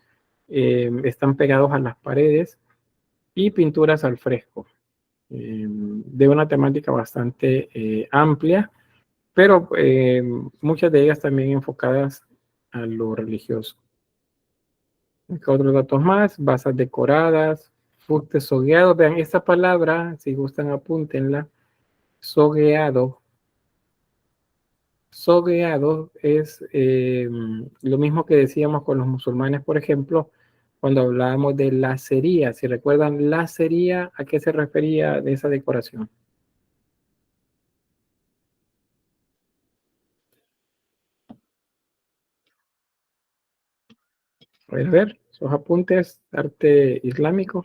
están pegados a las paredes y pinturas al fresco, de una temática bastante amplia, pero muchas de ellas también enfocadas a lo religioso. Acá otros datos más, basas decoradas, fustes sogueados. Vean, esta palabra, si gustan apúntenla, sogueado. Sogueado es lo mismo que decíamos con los musulmanes, por ejemplo, cuando hablábamos de lacería. Si recuerdan, lacería, ¿a qué se refería de esa decoración? A ver, esos apuntes, arte islámico.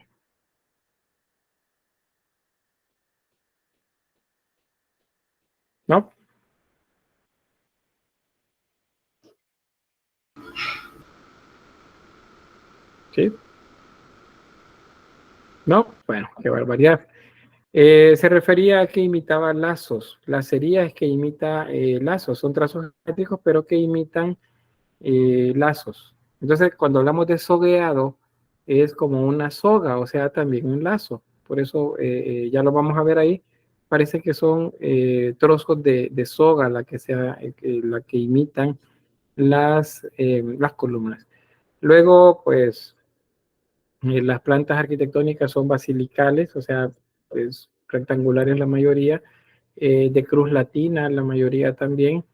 ¿No? ¿Sí? ¿No? Bueno, qué barbaridad. Se refería a que imitaba lazos. Lacería es que imita lazos. Son trazos geométricos, pero que imitan lazos. Entonces, cuando hablamos de sogueado, es como una soga, o sea, también un lazo. Por eso, ya lo vamos a ver ahí. Parece que son trozos de soga la que imitan las columnas. Luego, pues, las plantas arquitectónicas son basilicales, o sea, pues, rectangulares la mayoría, de cruz latina la mayoría también.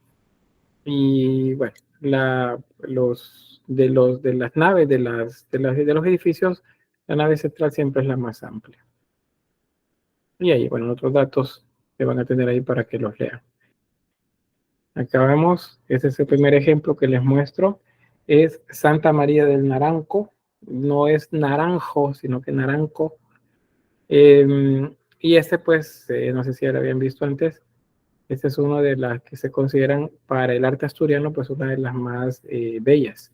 Y bueno, de las naves, de los edificios, la nave central siempre es la más amplia. Y ahí, bueno, otros datos que van a tener ahí para que los lean. Acá vemos, ese es el primer ejemplo que les muestro, es Santa María del Naranco, no es naranjo, sino que naranco. Y este pues, no sé si ya lo habían visto antes, este es uno de las que se consideran para el arte asturiano, pues una de las más bellas.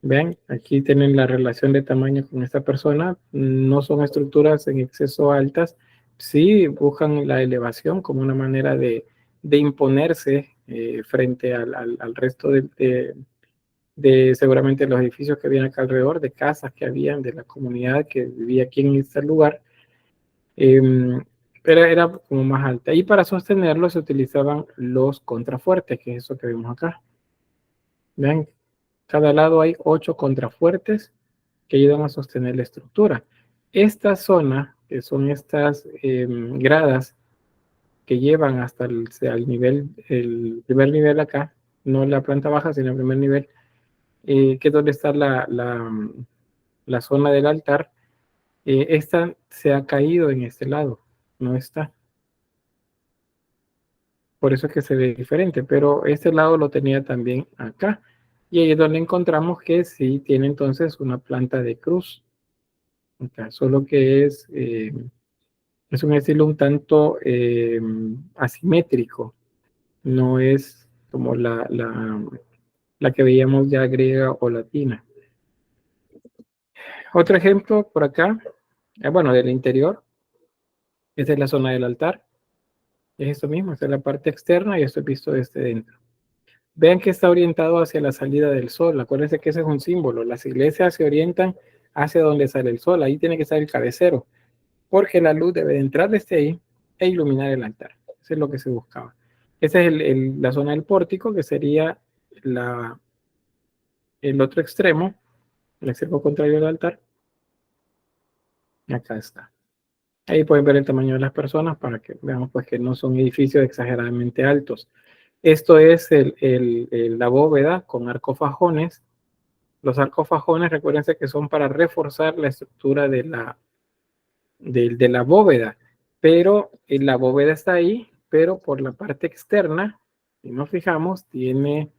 Vean, aquí tienen la relación de tamaño con esta persona. No son estructuras en exceso altas. Sí buscan la elevación como una manera de imponerse frente al resto de seguramente los edificios que habían acá alrededor, de casas que habían, de la comunidad que vivía aquí en este lugar. Pero era como más alta. Y para sostenerlo se utilizaban los contrafuertes, que es eso que vemos acá. Vean, cada lado hay 8 contrafuertes que ayudan a sostener la estructura. Esta zona, que son estas gradas que llevan hasta al nivel, el primer nivel acá, no la planta baja, sino el primer nivel, que es donde está la zona del altar. Esta se ha caído en este lado, no está. Por eso es que se ve diferente, pero este lado lo tenía también acá. Y ahí es donde encontramos que sí tiene entonces una planta de cruz. Acá, solo que es un estilo un tanto asimétrico. No es como la que veíamos ya griega o latina. Otro ejemplo por acá, bueno, del interior. Esta es la zona del altar. Es esto mismo, esta es la parte externa y esto es visto desde dentro. Vean que está orientado hacia la salida del sol. Acuérdense que ese es un símbolo. Las iglesias se orientan hacia donde sale el sol. Ahí tiene que estar el cabecero, porque la luz debe de entrar desde ahí e iluminar el altar. Eso es lo que se buscaba. Esa es la zona del pórtico, que sería el otro extremo, el extremo contrario del altar. Acá está. Ahí pueden ver el tamaño de las personas para que veamos pues que no son edificios exageradamente altos. Esto es la bóveda con arcofajones. Los arcofajones, recuérdense que son para reforzar la estructura de la bóveda, pero la bóveda está ahí, pero por la parte externa, si nos fijamos, tiene,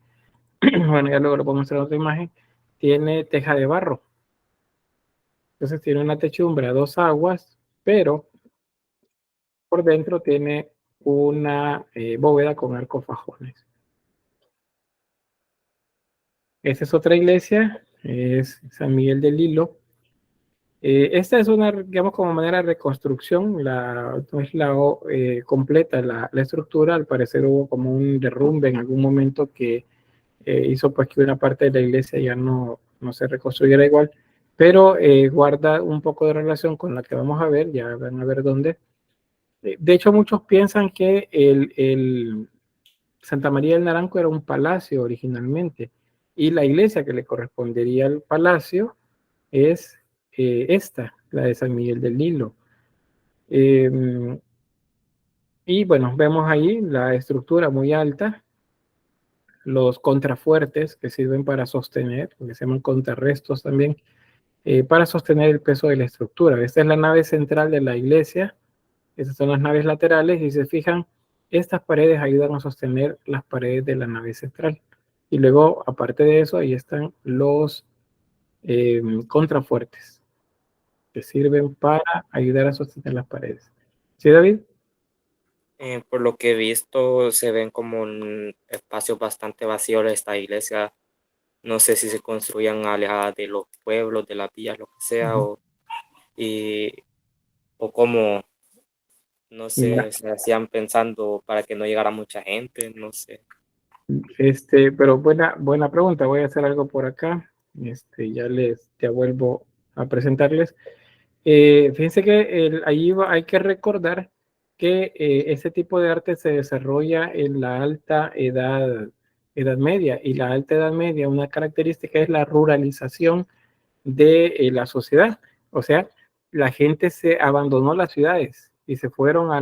bueno, ya luego lo puedo mostrar en otra imagen, tiene teja de barro. Entonces tiene una techumbre a dos aguas, pero por dentro tiene una bóveda con arcofajones. Esta es otra iglesia, es San Miguel del Lilo. Esta es una, digamos, como manera de reconstrucción, no es completa la estructura. Al parecer hubo como un derrumbe en algún momento que hizo pues que una parte de la iglesia ya no se reconstruyera igual, pero guarda un poco de relación con la que vamos a ver, ya van a ver dónde. De hecho, muchos piensan que el Santa María del Naranco era un palacio originalmente, y la iglesia que le correspondería al palacio es esta, la de San Miguel del Lilo. Y bueno, vemos ahí la estructura muy alta, los contrafuertes que sirven para sostener, que se llaman contrarrestos también, para sostener el peso de la estructura. Esta es la nave central de la iglesia, estas son las naves laterales, y se fijan, estas paredes ayudan a sostener las paredes de la nave central. Y luego, aparte de eso, ahí están los contrafuertes, que sirven para ayudar a sostener las paredes. ¿Sí, David? Por lo que he visto, se ven como un espacio bastante vacío de esta iglesia. No sé si se construían alejadas de los pueblos, de las villas, lo que sea, o cómo, no sé, se hacían pensando para que no llegara mucha gente, no sé. Pero buena pregunta. Voy a hacer algo por acá. Ya vuelvo a presentarles. Fíjense que ahí hay que recordar que este tipo de arte se desarrolla en la alta edad media, y la alta edad media, una característica es la ruralización de la sociedad. O sea, la gente se abandonó las ciudades y se fueron a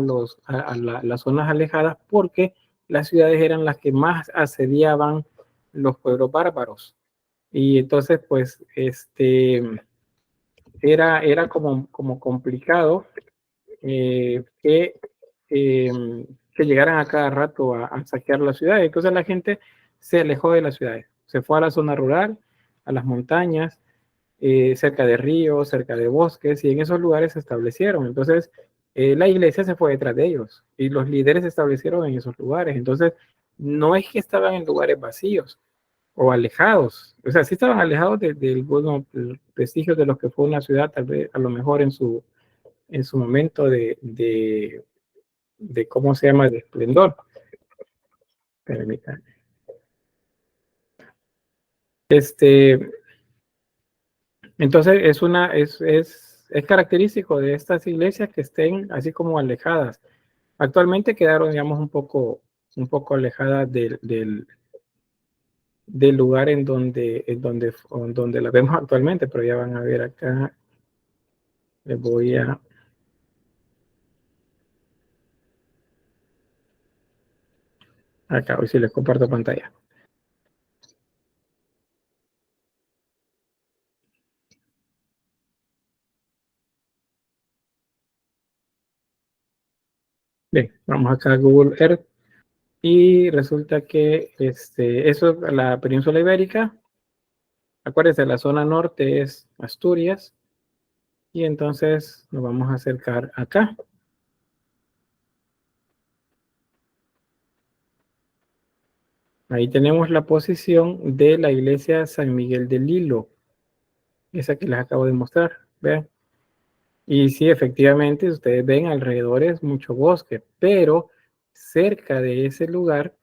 las zonas alejadas, porque las ciudades eran las que más asediaban los pueblos bárbaros. Y entonces, pues, era como complicado que llegaran a cada rato a saquear la ciudad. Entonces la gente se alejó de las ciudades, se fue a la zona rural, a las montañas, cerca de ríos, cerca de bosques, y en esos lugares se establecieron. Entonces la iglesia se fue detrás de ellos y los líderes se establecieron en esos lugares. Entonces no es que estaban en lugares vacíos o alejados, o sea, sí estaban alejados del prestigio de lo que fue una ciudad, tal vez a lo mejor en su momento de cómo se llama, de esplendor. Permítanme. Entonces es característico de estas iglesias que estén así como alejadas. Actualmente quedaron, digamos, un poco alejadas del lugar en donde la vemos actualmente, pero ya van a ver acá. Les voy a Acá, hoy sí les comparto pantalla. Bien, vamos acá a Google Earth y resulta que eso es la península ibérica. Acuérdense, la zona norte es Asturias y entonces nos vamos a acercar acá. Ahí tenemos la posición de la iglesia San Miguel del Lilo, esa que les acabo de mostrar, vean. Y sí, efectivamente, ustedes ven alrededor es mucho bosque, pero cerca de ese lugar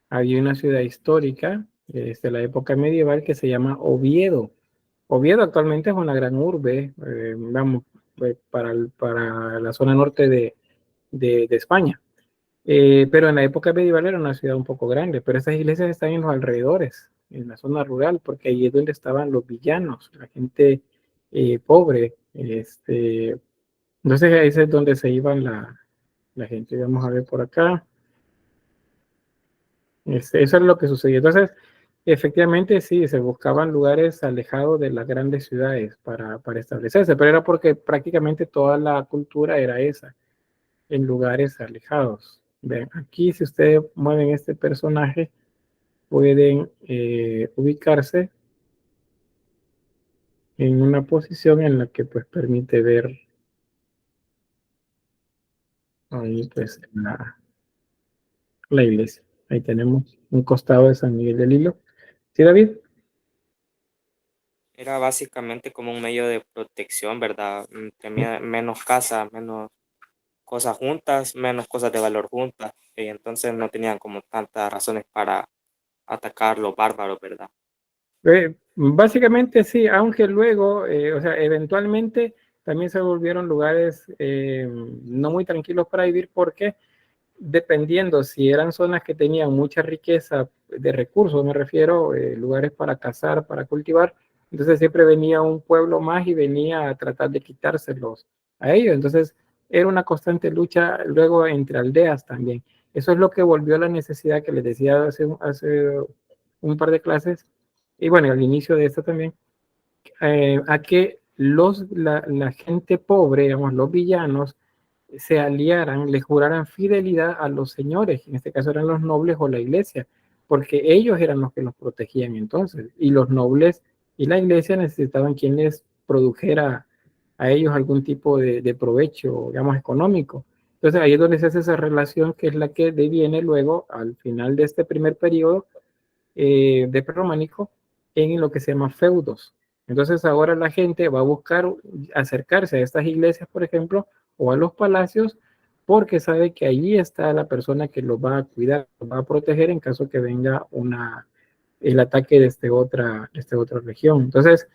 había una ciudad histórica desde la época medieval que se llama Oviedo. Oviedo actualmente es una gran urbe, vamos, para la zona norte de España. Pero en la época medieval era una ciudad un poco grande, pero esas iglesias están en los alrededores, en la zona rural, porque ahí es donde estaban los villanos, la gente pobre. Entonces ahí es donde se iban la gente. Vamos a ver por acá. Eso es lo que sucedió. Entonces, efectivamente, sí, se buscaban lugares alejados de las grandes ciudades para establecerse, pero era porque prácticamente toda la cultura era esa, en lugares alejados. Ven, aquí si ustedes mueven este personaje, pueden ubicarse en una posición en la que pues permite ver ahí pues la iglesia. Ahí tenemos un costado de San Miguel del Hilo. ¿Sí, David? Era básicamente como un medio de protección, ¿verdad? Tenía menos casas, menos cosas juntas, menos cosas de valor juntas, y entonces no tenían como tantas razones para atacar los bárbaros, ¿verdad? Básicamente sí, aunque luego, o sea, eventualmente también se volvieron lugares no muy tranquilos para vivir porque dependiendo si eran zonas que tenían mucha riqueza de recursos, me refiero, lugares para cazar, para cultivar, entonces siempre venía un pueblo más y venía a tratar de quitárselos a ellos. Entonces era una constante lucha luego entre aldeas también. Eso es lo que volvió a la necesidad que les decía hace un par de clases, y bueno, al inicio de esto también, a que la gente pobre, digamos, los villanos, se aliaran, le juraran fidelidad a los señores, en este caso eran los nobles o la iglesia, porque ellos eran los que los protegían entonces, y los nobles y la iglesia necesitaban quien les produjera a ellos algún tipo de provecho, digamos, económico. Entonces ahí es donde se hace esa relación que es la que deviene luego, al final de este primer periodo de prerrománico, en lo que se llama feudos. Entonces ahora la gente va a buscar acercarse a estas iglesias, por ejemplo, o a los palacios, porque sabe que allí está la persona que los va a cuidar, los va a proteger en caso que venga el ataque de esta otra región. Entonces,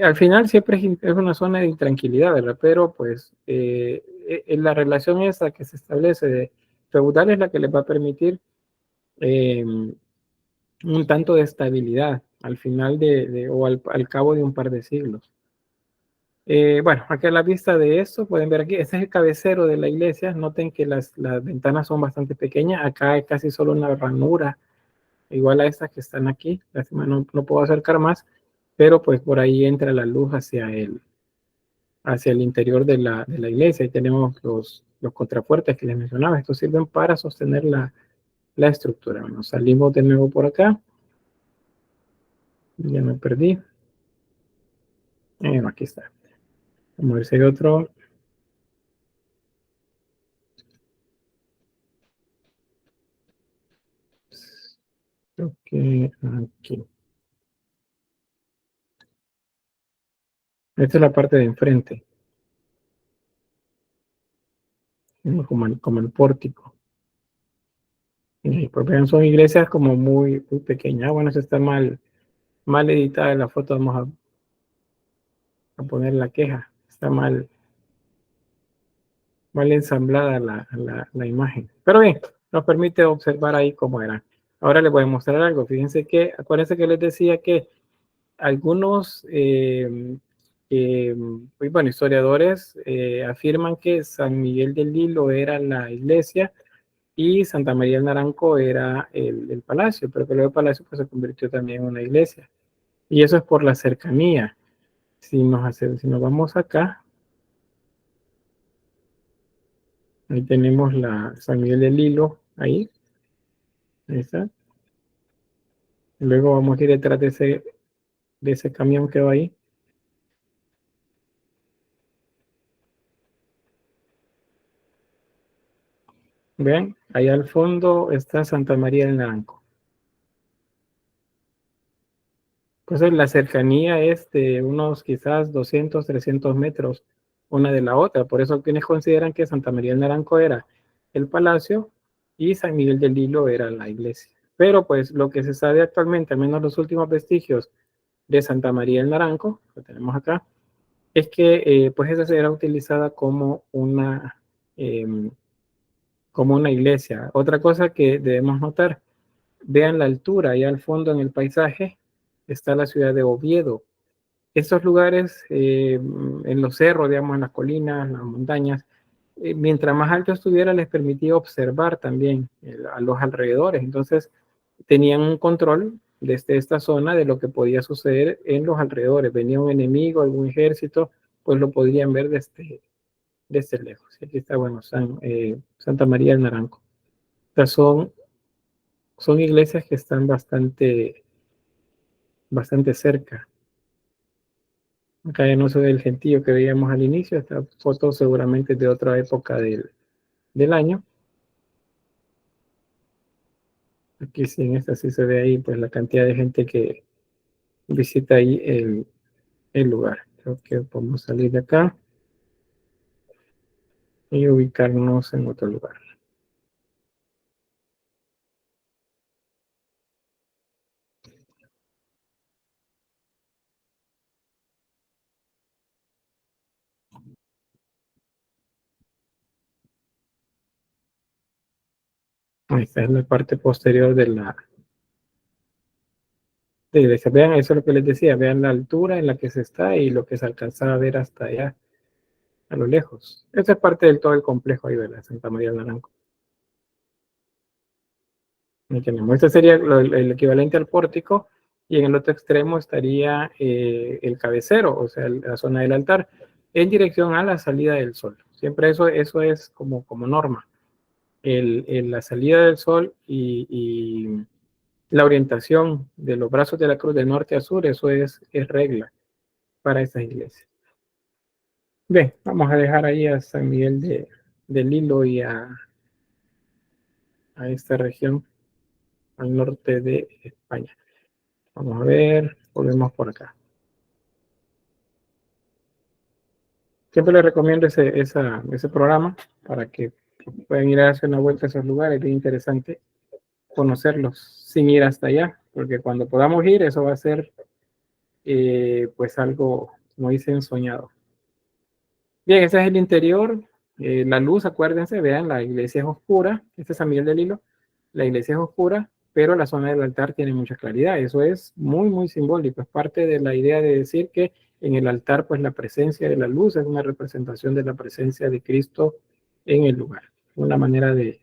al final siempre es una zona de intranquilidad, ¿verdad? Pero pues la relación esa que se establece de feudal es la que les va a permitir eh, un tanto de estabilidad al final o al cabo de un par de siglos. Bueno, aquí a la vista de esto, pueden ver aquí, este es el cabecero de la iglesia. Noten que las ventanas son bastante pequeñas. Acá hay casi solo una ranura, igual a estas que están aquí. Lástima, no puedo acercar más, pero pues por ahí entra la luz hacia el interior de la iglesia. Y tenemos los contrafuertes que les mencionaba. Estos sirven para sostener la estructura. Bueno, salimos de nuevo por acá. Ya me perdí. Aquí está. Vamos a ver si hay otro. Creo que aquí. Esta es la parte de enfrente. Como el pórtico. Y pues vean, son iglesias como muy pequeñas. Bueno, eso está mal editada en la foto. Vamos a poner la queja. Está mal ensamblada la imagen. Pero bien, nos permite observar ahí cómo era. Ahora les voy a mostrar algo. Fíjense que, acuérdense que les decía que algunos bueno, historiadores afirman que San Miguel del Lilo era la iglesia y Santa María del Naranco era el palacio, pero que luego el palacio pues, se convirtió también en una iglesia. Y eso es por la cercanía. Si nos vamos acá, ahí tenemos la San Miguel del Hilo, ahí está. Luego vamos a ir detrás de ese camión que va ahí. Vean, ahí al fondo está Santa María del Naranco. Entonces la cercanía es de unos quizás 200, 300 metros una de la otra. Por eso quienes consideran que Santa María del Naranco era el palacio y San Miguel del Hilo era la iglesia. Pero pues lo que se sabe actualmente, al menos los últimos vestigios de Santa María del Naranco, que tenemos acá, es que pues esa era utilizada como una iglesia. Otra cosa que debemos notar, vean la altura, ahí al fondo en el paisaje está la ciudad de Oviedo. Estos lugares en los cerros, digamos, en las colinas, en las montañas, mientras más alto estuviera les permitía observar también a los alrededores. Entonces tenían un control desde esta zona de lo que podía suceder en los alrededores. Venía un enemigo, algún ejército, pues lo podrían ver desde lejos. Aquí está, bueno, Santa María del Naranco. O sea, son iglesias que están bastante cerca. Acá ya no se ve el gentío que veíamos al inicio. Esta foto seguramente es de otra época del año. Aquí sí, en esta sí se ve ahí pues la cantidad de gente que visita ahí el lugar. Creo que podemos salir de acá y ubicarnos en otro lugar. Esta es la parte posterior de la iglesia. Vean, eso es lo que les decía, vean la altura en la que se está y lo que se alcanza a ver hasta allá, a lo lejos. Esta es parte del todo el complejo ahí de la Santa María del Naranco. Este sería el equivalente al pórtico y en el otro extremo estaría el cabecero, o sea, la zona del altar, en dirección a la salida del sol. Siempre eso es como norma. La salida del sol y la orientación de los brazos de la cruz de norte a sur, eso es regla para estas iglesias. Bien, vamos a dejar ahí a San Miguel del Hilo y a esta región al norte de España. Vamos a ver, volvemos por acá. Siempre les recomiendo ese programa para que puedan ir a hacer una vuelta a esos lugares. Es bien interesante conocerlos sin ir hasta allá, porque cuando podamos ir, eso va a ser pues algo, como dicen, soñado. Bien, ese es el interior. La luz, acuérdense, vean, la iglesia es oscura. Este es San Miguel del Hilo. La iglesia es oscura, pero la zona del altar tiene mucha claridad. Eso es muy, muy simbólico. Es parte de la idea de decir que en el altar, pues la presencia de la luz es una representación de la presencia de Cristo en el lugar. Una manera de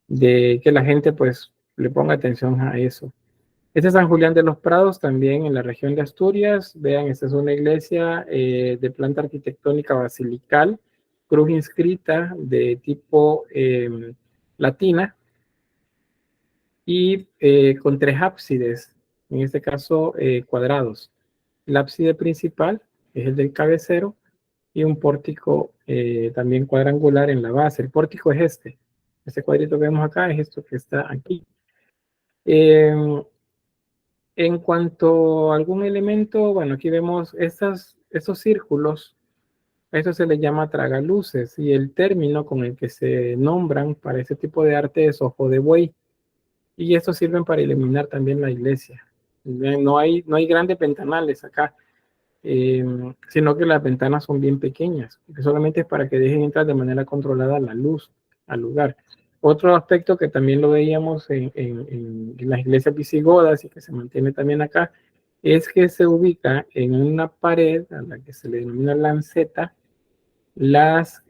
que la gente, pues, le ponga atención a eso. Este es San Julián de los Prados, también en la región de Asturias. Vean, esta es una iglesia de planta arquitectónica basilical, cruz inscrita de tipo latina y con 3 ábsides, en este caso cuadrados. El ábside principal es el del cabecero y un pórtico también cuadrangular en la base. El pórtico es este cuadrito que vemos acá es esto que está aquí. En cuanto a algún elemento, bueno, aquí vemos estos círculos, a eso se le llama tragaluces y el término con el que se nombran para ese tipo de arte es ojo de buey. Y estos sirven para iluminar también la iglesia. No hay grandes ventanales acá, sino que las ventanas son bien pequeñas, que solamente es para que dejen entrar de manera controlada la luz al lugar. Otro aspecto que también lo veíamos en las iglesias visigodas y que se mantiene también acá, es que se ubica en una pared a la que se le denomina lanceta las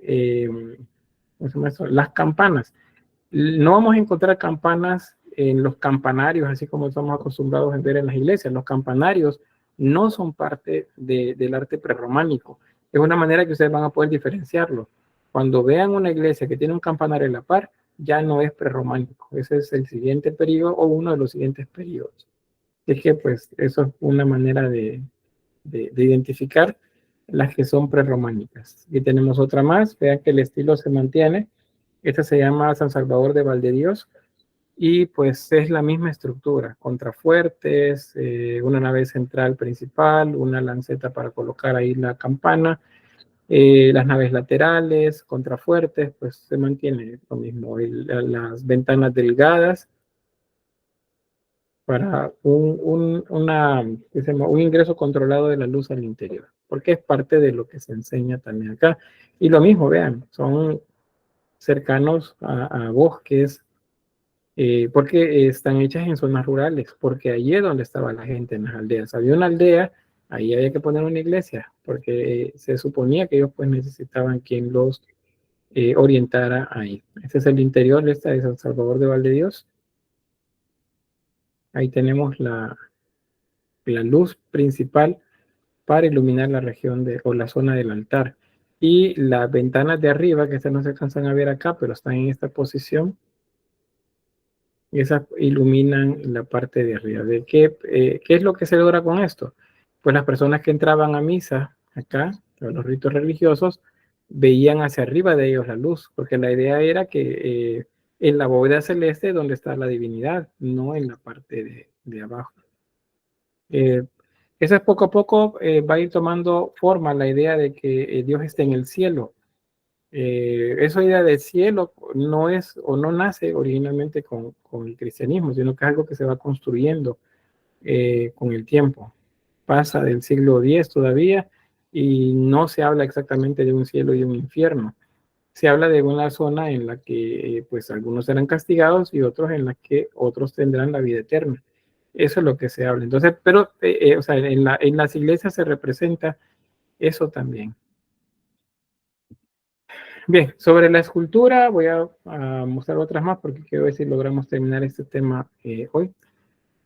campanas. No vamos a encontrar campanas en los campanarios, así como estamos acostumbrados a ver en las iglesias. Los campanarios no son parte del arte prerrománico. Es una manera que ustedes van a poder diferenciarlo. Cuando vean una iglesia que tiene un campanario a la par, ya no es prerrománico. Ese es el siguiente periodo o uno de los siguientes periodos. Es que pues eso es una manera de identificar las que son prerrománicas. Y tenemos otra más, vean que el estilo se mantiene. Esta se llama San Salvador de Valdedios y pues es la misma estructura, contrafuertes, una nave central principal, una lanceta para colocar ahí la campana, las naves laterales, contrafuertes, pues se mantiene lo mismo, las ventanas delgadas para un ingreso controlado de la luz al interior, porque es parte de lo que se enseña también acá. Y lo mismo, vean, son cercanos a bosques, porque están hechas en zonas rurales, porque allí es donde estaba la gente, en las aldeas. Había una aldea, ahí había que poner una iglesia, porque se suponía que ellos pues necesitaban quien los orientara ahí. Este es el interior de esta de San Salvador de Valdedios. Ahí tenemos la luz principal para iluminar la región o la zona del altar. Y las ventanas de arriba, que estas no se alcanzan a ver acá, pero están en esta posición, esas iluminan la parte de arriba. ¿Qué es lo que se logra con esto? Pues las personas que entraban a misa acá, a los ritos religiosos, veían hacia arriba de ellos la luz, porque la idea era que en la bóveda celeste es donde está la divinidad, no en la parte de abajo. Eso es poco a poco va a ir tomando forma la idea de que Dios está en el cielo. Esa idea del cielo no es o no nace originalmente con el cristianismo, sino que es algo que se va construyendo con el tiempo. Pasa del siglo X todavía y no se habla exactamente de un cielo y un infierno. Se habla de una zona en la que pues algunos serán castigados y otros en la que otros tendrán la vida eterna. Eso es lo que se habla. Entonces, pero o sea, en las iglesias se representa eso también. Bien, sobre la escultura voy a mostrar otras más porque quiero ver si logramos terminar este tema hoy.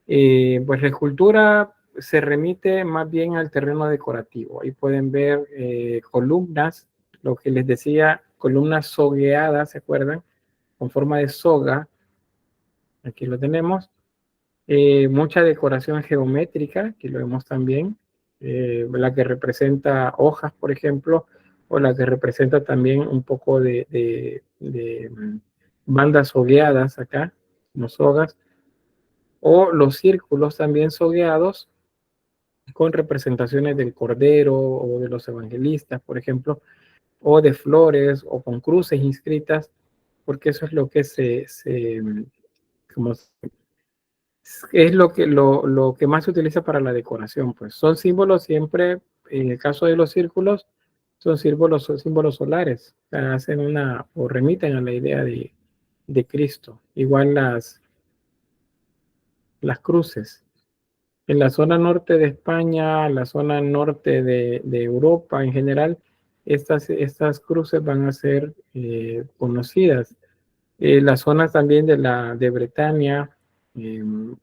Pues la escultura se remite más bien al terreno decorativo. Ahí pueden ver columnas, lo que les decía, columnas sogueadas, ¿se acuerdan? Con forma de soga. Aquí lo tenemos. Mucha decoración geométrica, que lo vemos también. La que representa hojas, por ejemplo, o la que representa también un poco de bandas sogueadas acá, no sogas, o los círculos también sogueados con representaciones del Cordero o de los evangelistas, por ejemplo, o de flores o con cruces inscritas, porque eso es lo que como es lo que más se utiliza para la decoración, pues son símbolos siempre, en el caso de los círculos, son símbolos solares, o sea, hacen o remiten a la idea de Cristo. Igual las cruces. En la zona norte de España, la zona norte de Europa en general, estas cruces van a ser conocidas. Las zonas también de Bretaña,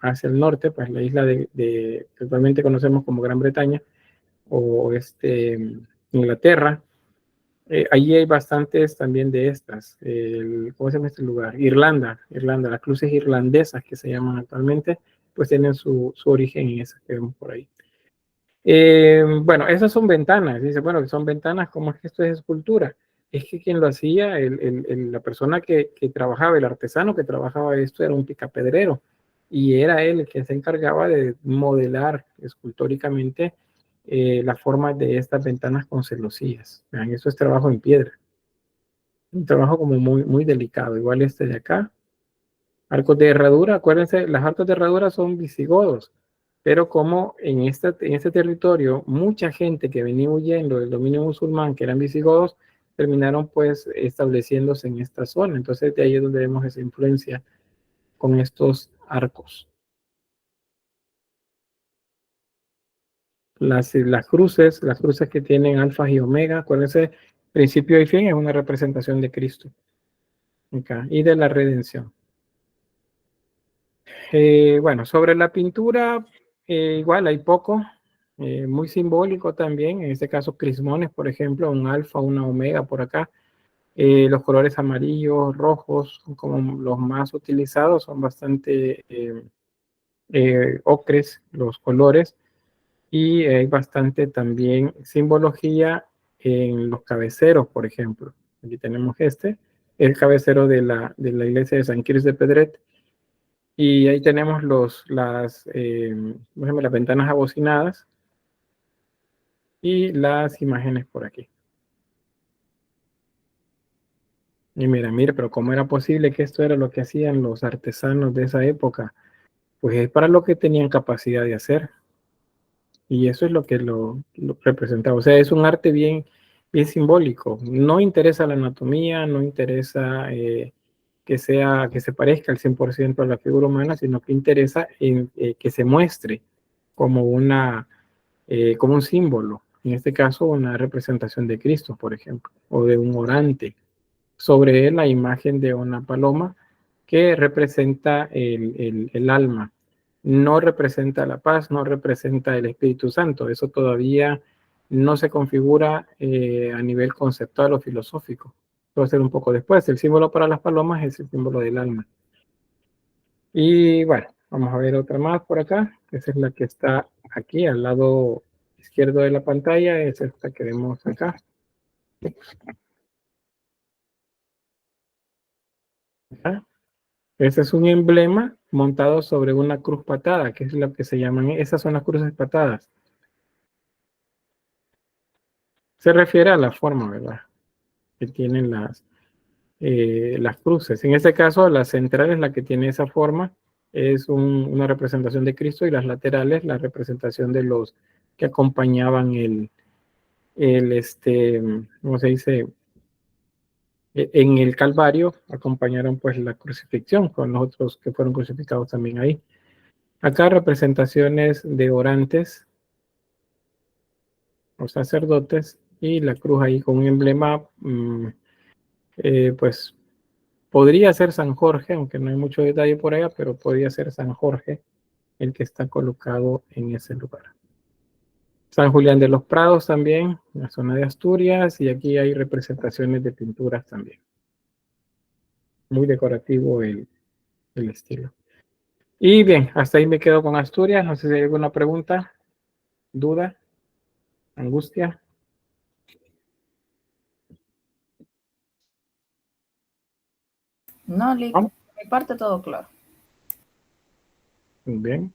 hacia el norte, pues la isla que actualmente conocemos como Gran Bretaña, o Inglaterra, allí hay bastantes también de estas. ¿Cómo se llama este lugar? Irlanda, las cruces irlandesas que se llaman actualmente, pues tienen su origen en esas que vemos por ahí. Bueno, esas son ventanas. Dice, bueno, que son ventanas, ¿cómo es que esto es escultura? Es que quien lo hacía, la persona que trabajaba, el artesano que trabajaba esto era un picapedrero y era él el que se encargaba de modelar escultóricamente las formas de estas ventanas con celosías. Vean, eso es trabajo en piedra. Un trabajo como muy, muy delicado. Igual este de acá. Arcos de herradura, acuérdense, las arcos de herradura son visigodos, pero como en este territorio mucha gente que venía huyendo del dominio musulmán, que eran visigodos, terminaron pues estableciéndose en esta zona. Entonces de ahí es donde vemos esa influencia con estos arcos. Las cruces que tienen alfa y omega, acuérdense, principio y fin es una representación de Cristo. acá, y de la redención. Bueno, sobre la pintura, igual hay poco, muy simbólico también, en este caso crismones, por ejemplo, un alfa, una omega por acá. Los colores amarillos, rojos, como los más utilizados, son bastante ocres los colores, y hay bastante también simbología en los cabeceros, por ejemplo. Aquí tenemos el cabecero de la iglesia de San Quirze de Pedret, y ahí tenemos por ejemplo, las ventanas abocinadas y las imágenes por aquí. Y mira, pero ¿cómo era posible que esto era lo que hacían los artesanos de esa época? Pues es para lo que tenían capacidad de hacer. Y eso es lo que lo representaba. O sea, es un arte bien, bien simbólico. No interesa la anatomía, no interesa que se parezca al 100% a la figura humana, sino que interesa que se muestre como como un símbolo. En este caso, una representación de Cristo, por ejemplo, o de un orante. Sobre él la imagen de una paloma que representa el alma. No representa la paz, no representa el Espíritu Santo. Eso todavía no se configura a nivel conceptual o filosófico. Va a ser un poco después. El símbolo para las palomas es el símbolo del alma. Y bueno, vamos a ver otra más por acá. Esa es la que está aquí al lado izquierdo de la pantalla. Es esta que vemos acá. ¿Ah? Ese es un emblema montado sobre una cruz patada, que es lo que se llaman, esas son las cruces patadas. Se refiere a la forma, ¿verdad? Que tienen las cruces. En este caso, la central es la que tiene esa forma, es una representación de Cristo, y las laterales, la representación de los que acompañaban ¿cómo se dice? En el Calvario, acompañaron pues la crucifixión con los otros que fueron crucificados también ahí. Acá representaciones de orantes o sacerdotes, y la cruz ahí con un emblema, pues podría ser San Jorge, aunque no hay mucho detalle por allá, pero podría ser San Jorge el que está colocado en ese lugar. San Julián de los Prados también, en la zona de Asturias, y aquí hay representaciones de pinturas también. Muy decorativo el estilo. Y bien, hasta ahí me quedo con Asturias. No sé si hay alguna pregunta, duda, angustia. No, Lick, ¿No? por mi parte todo claro. Muy bien.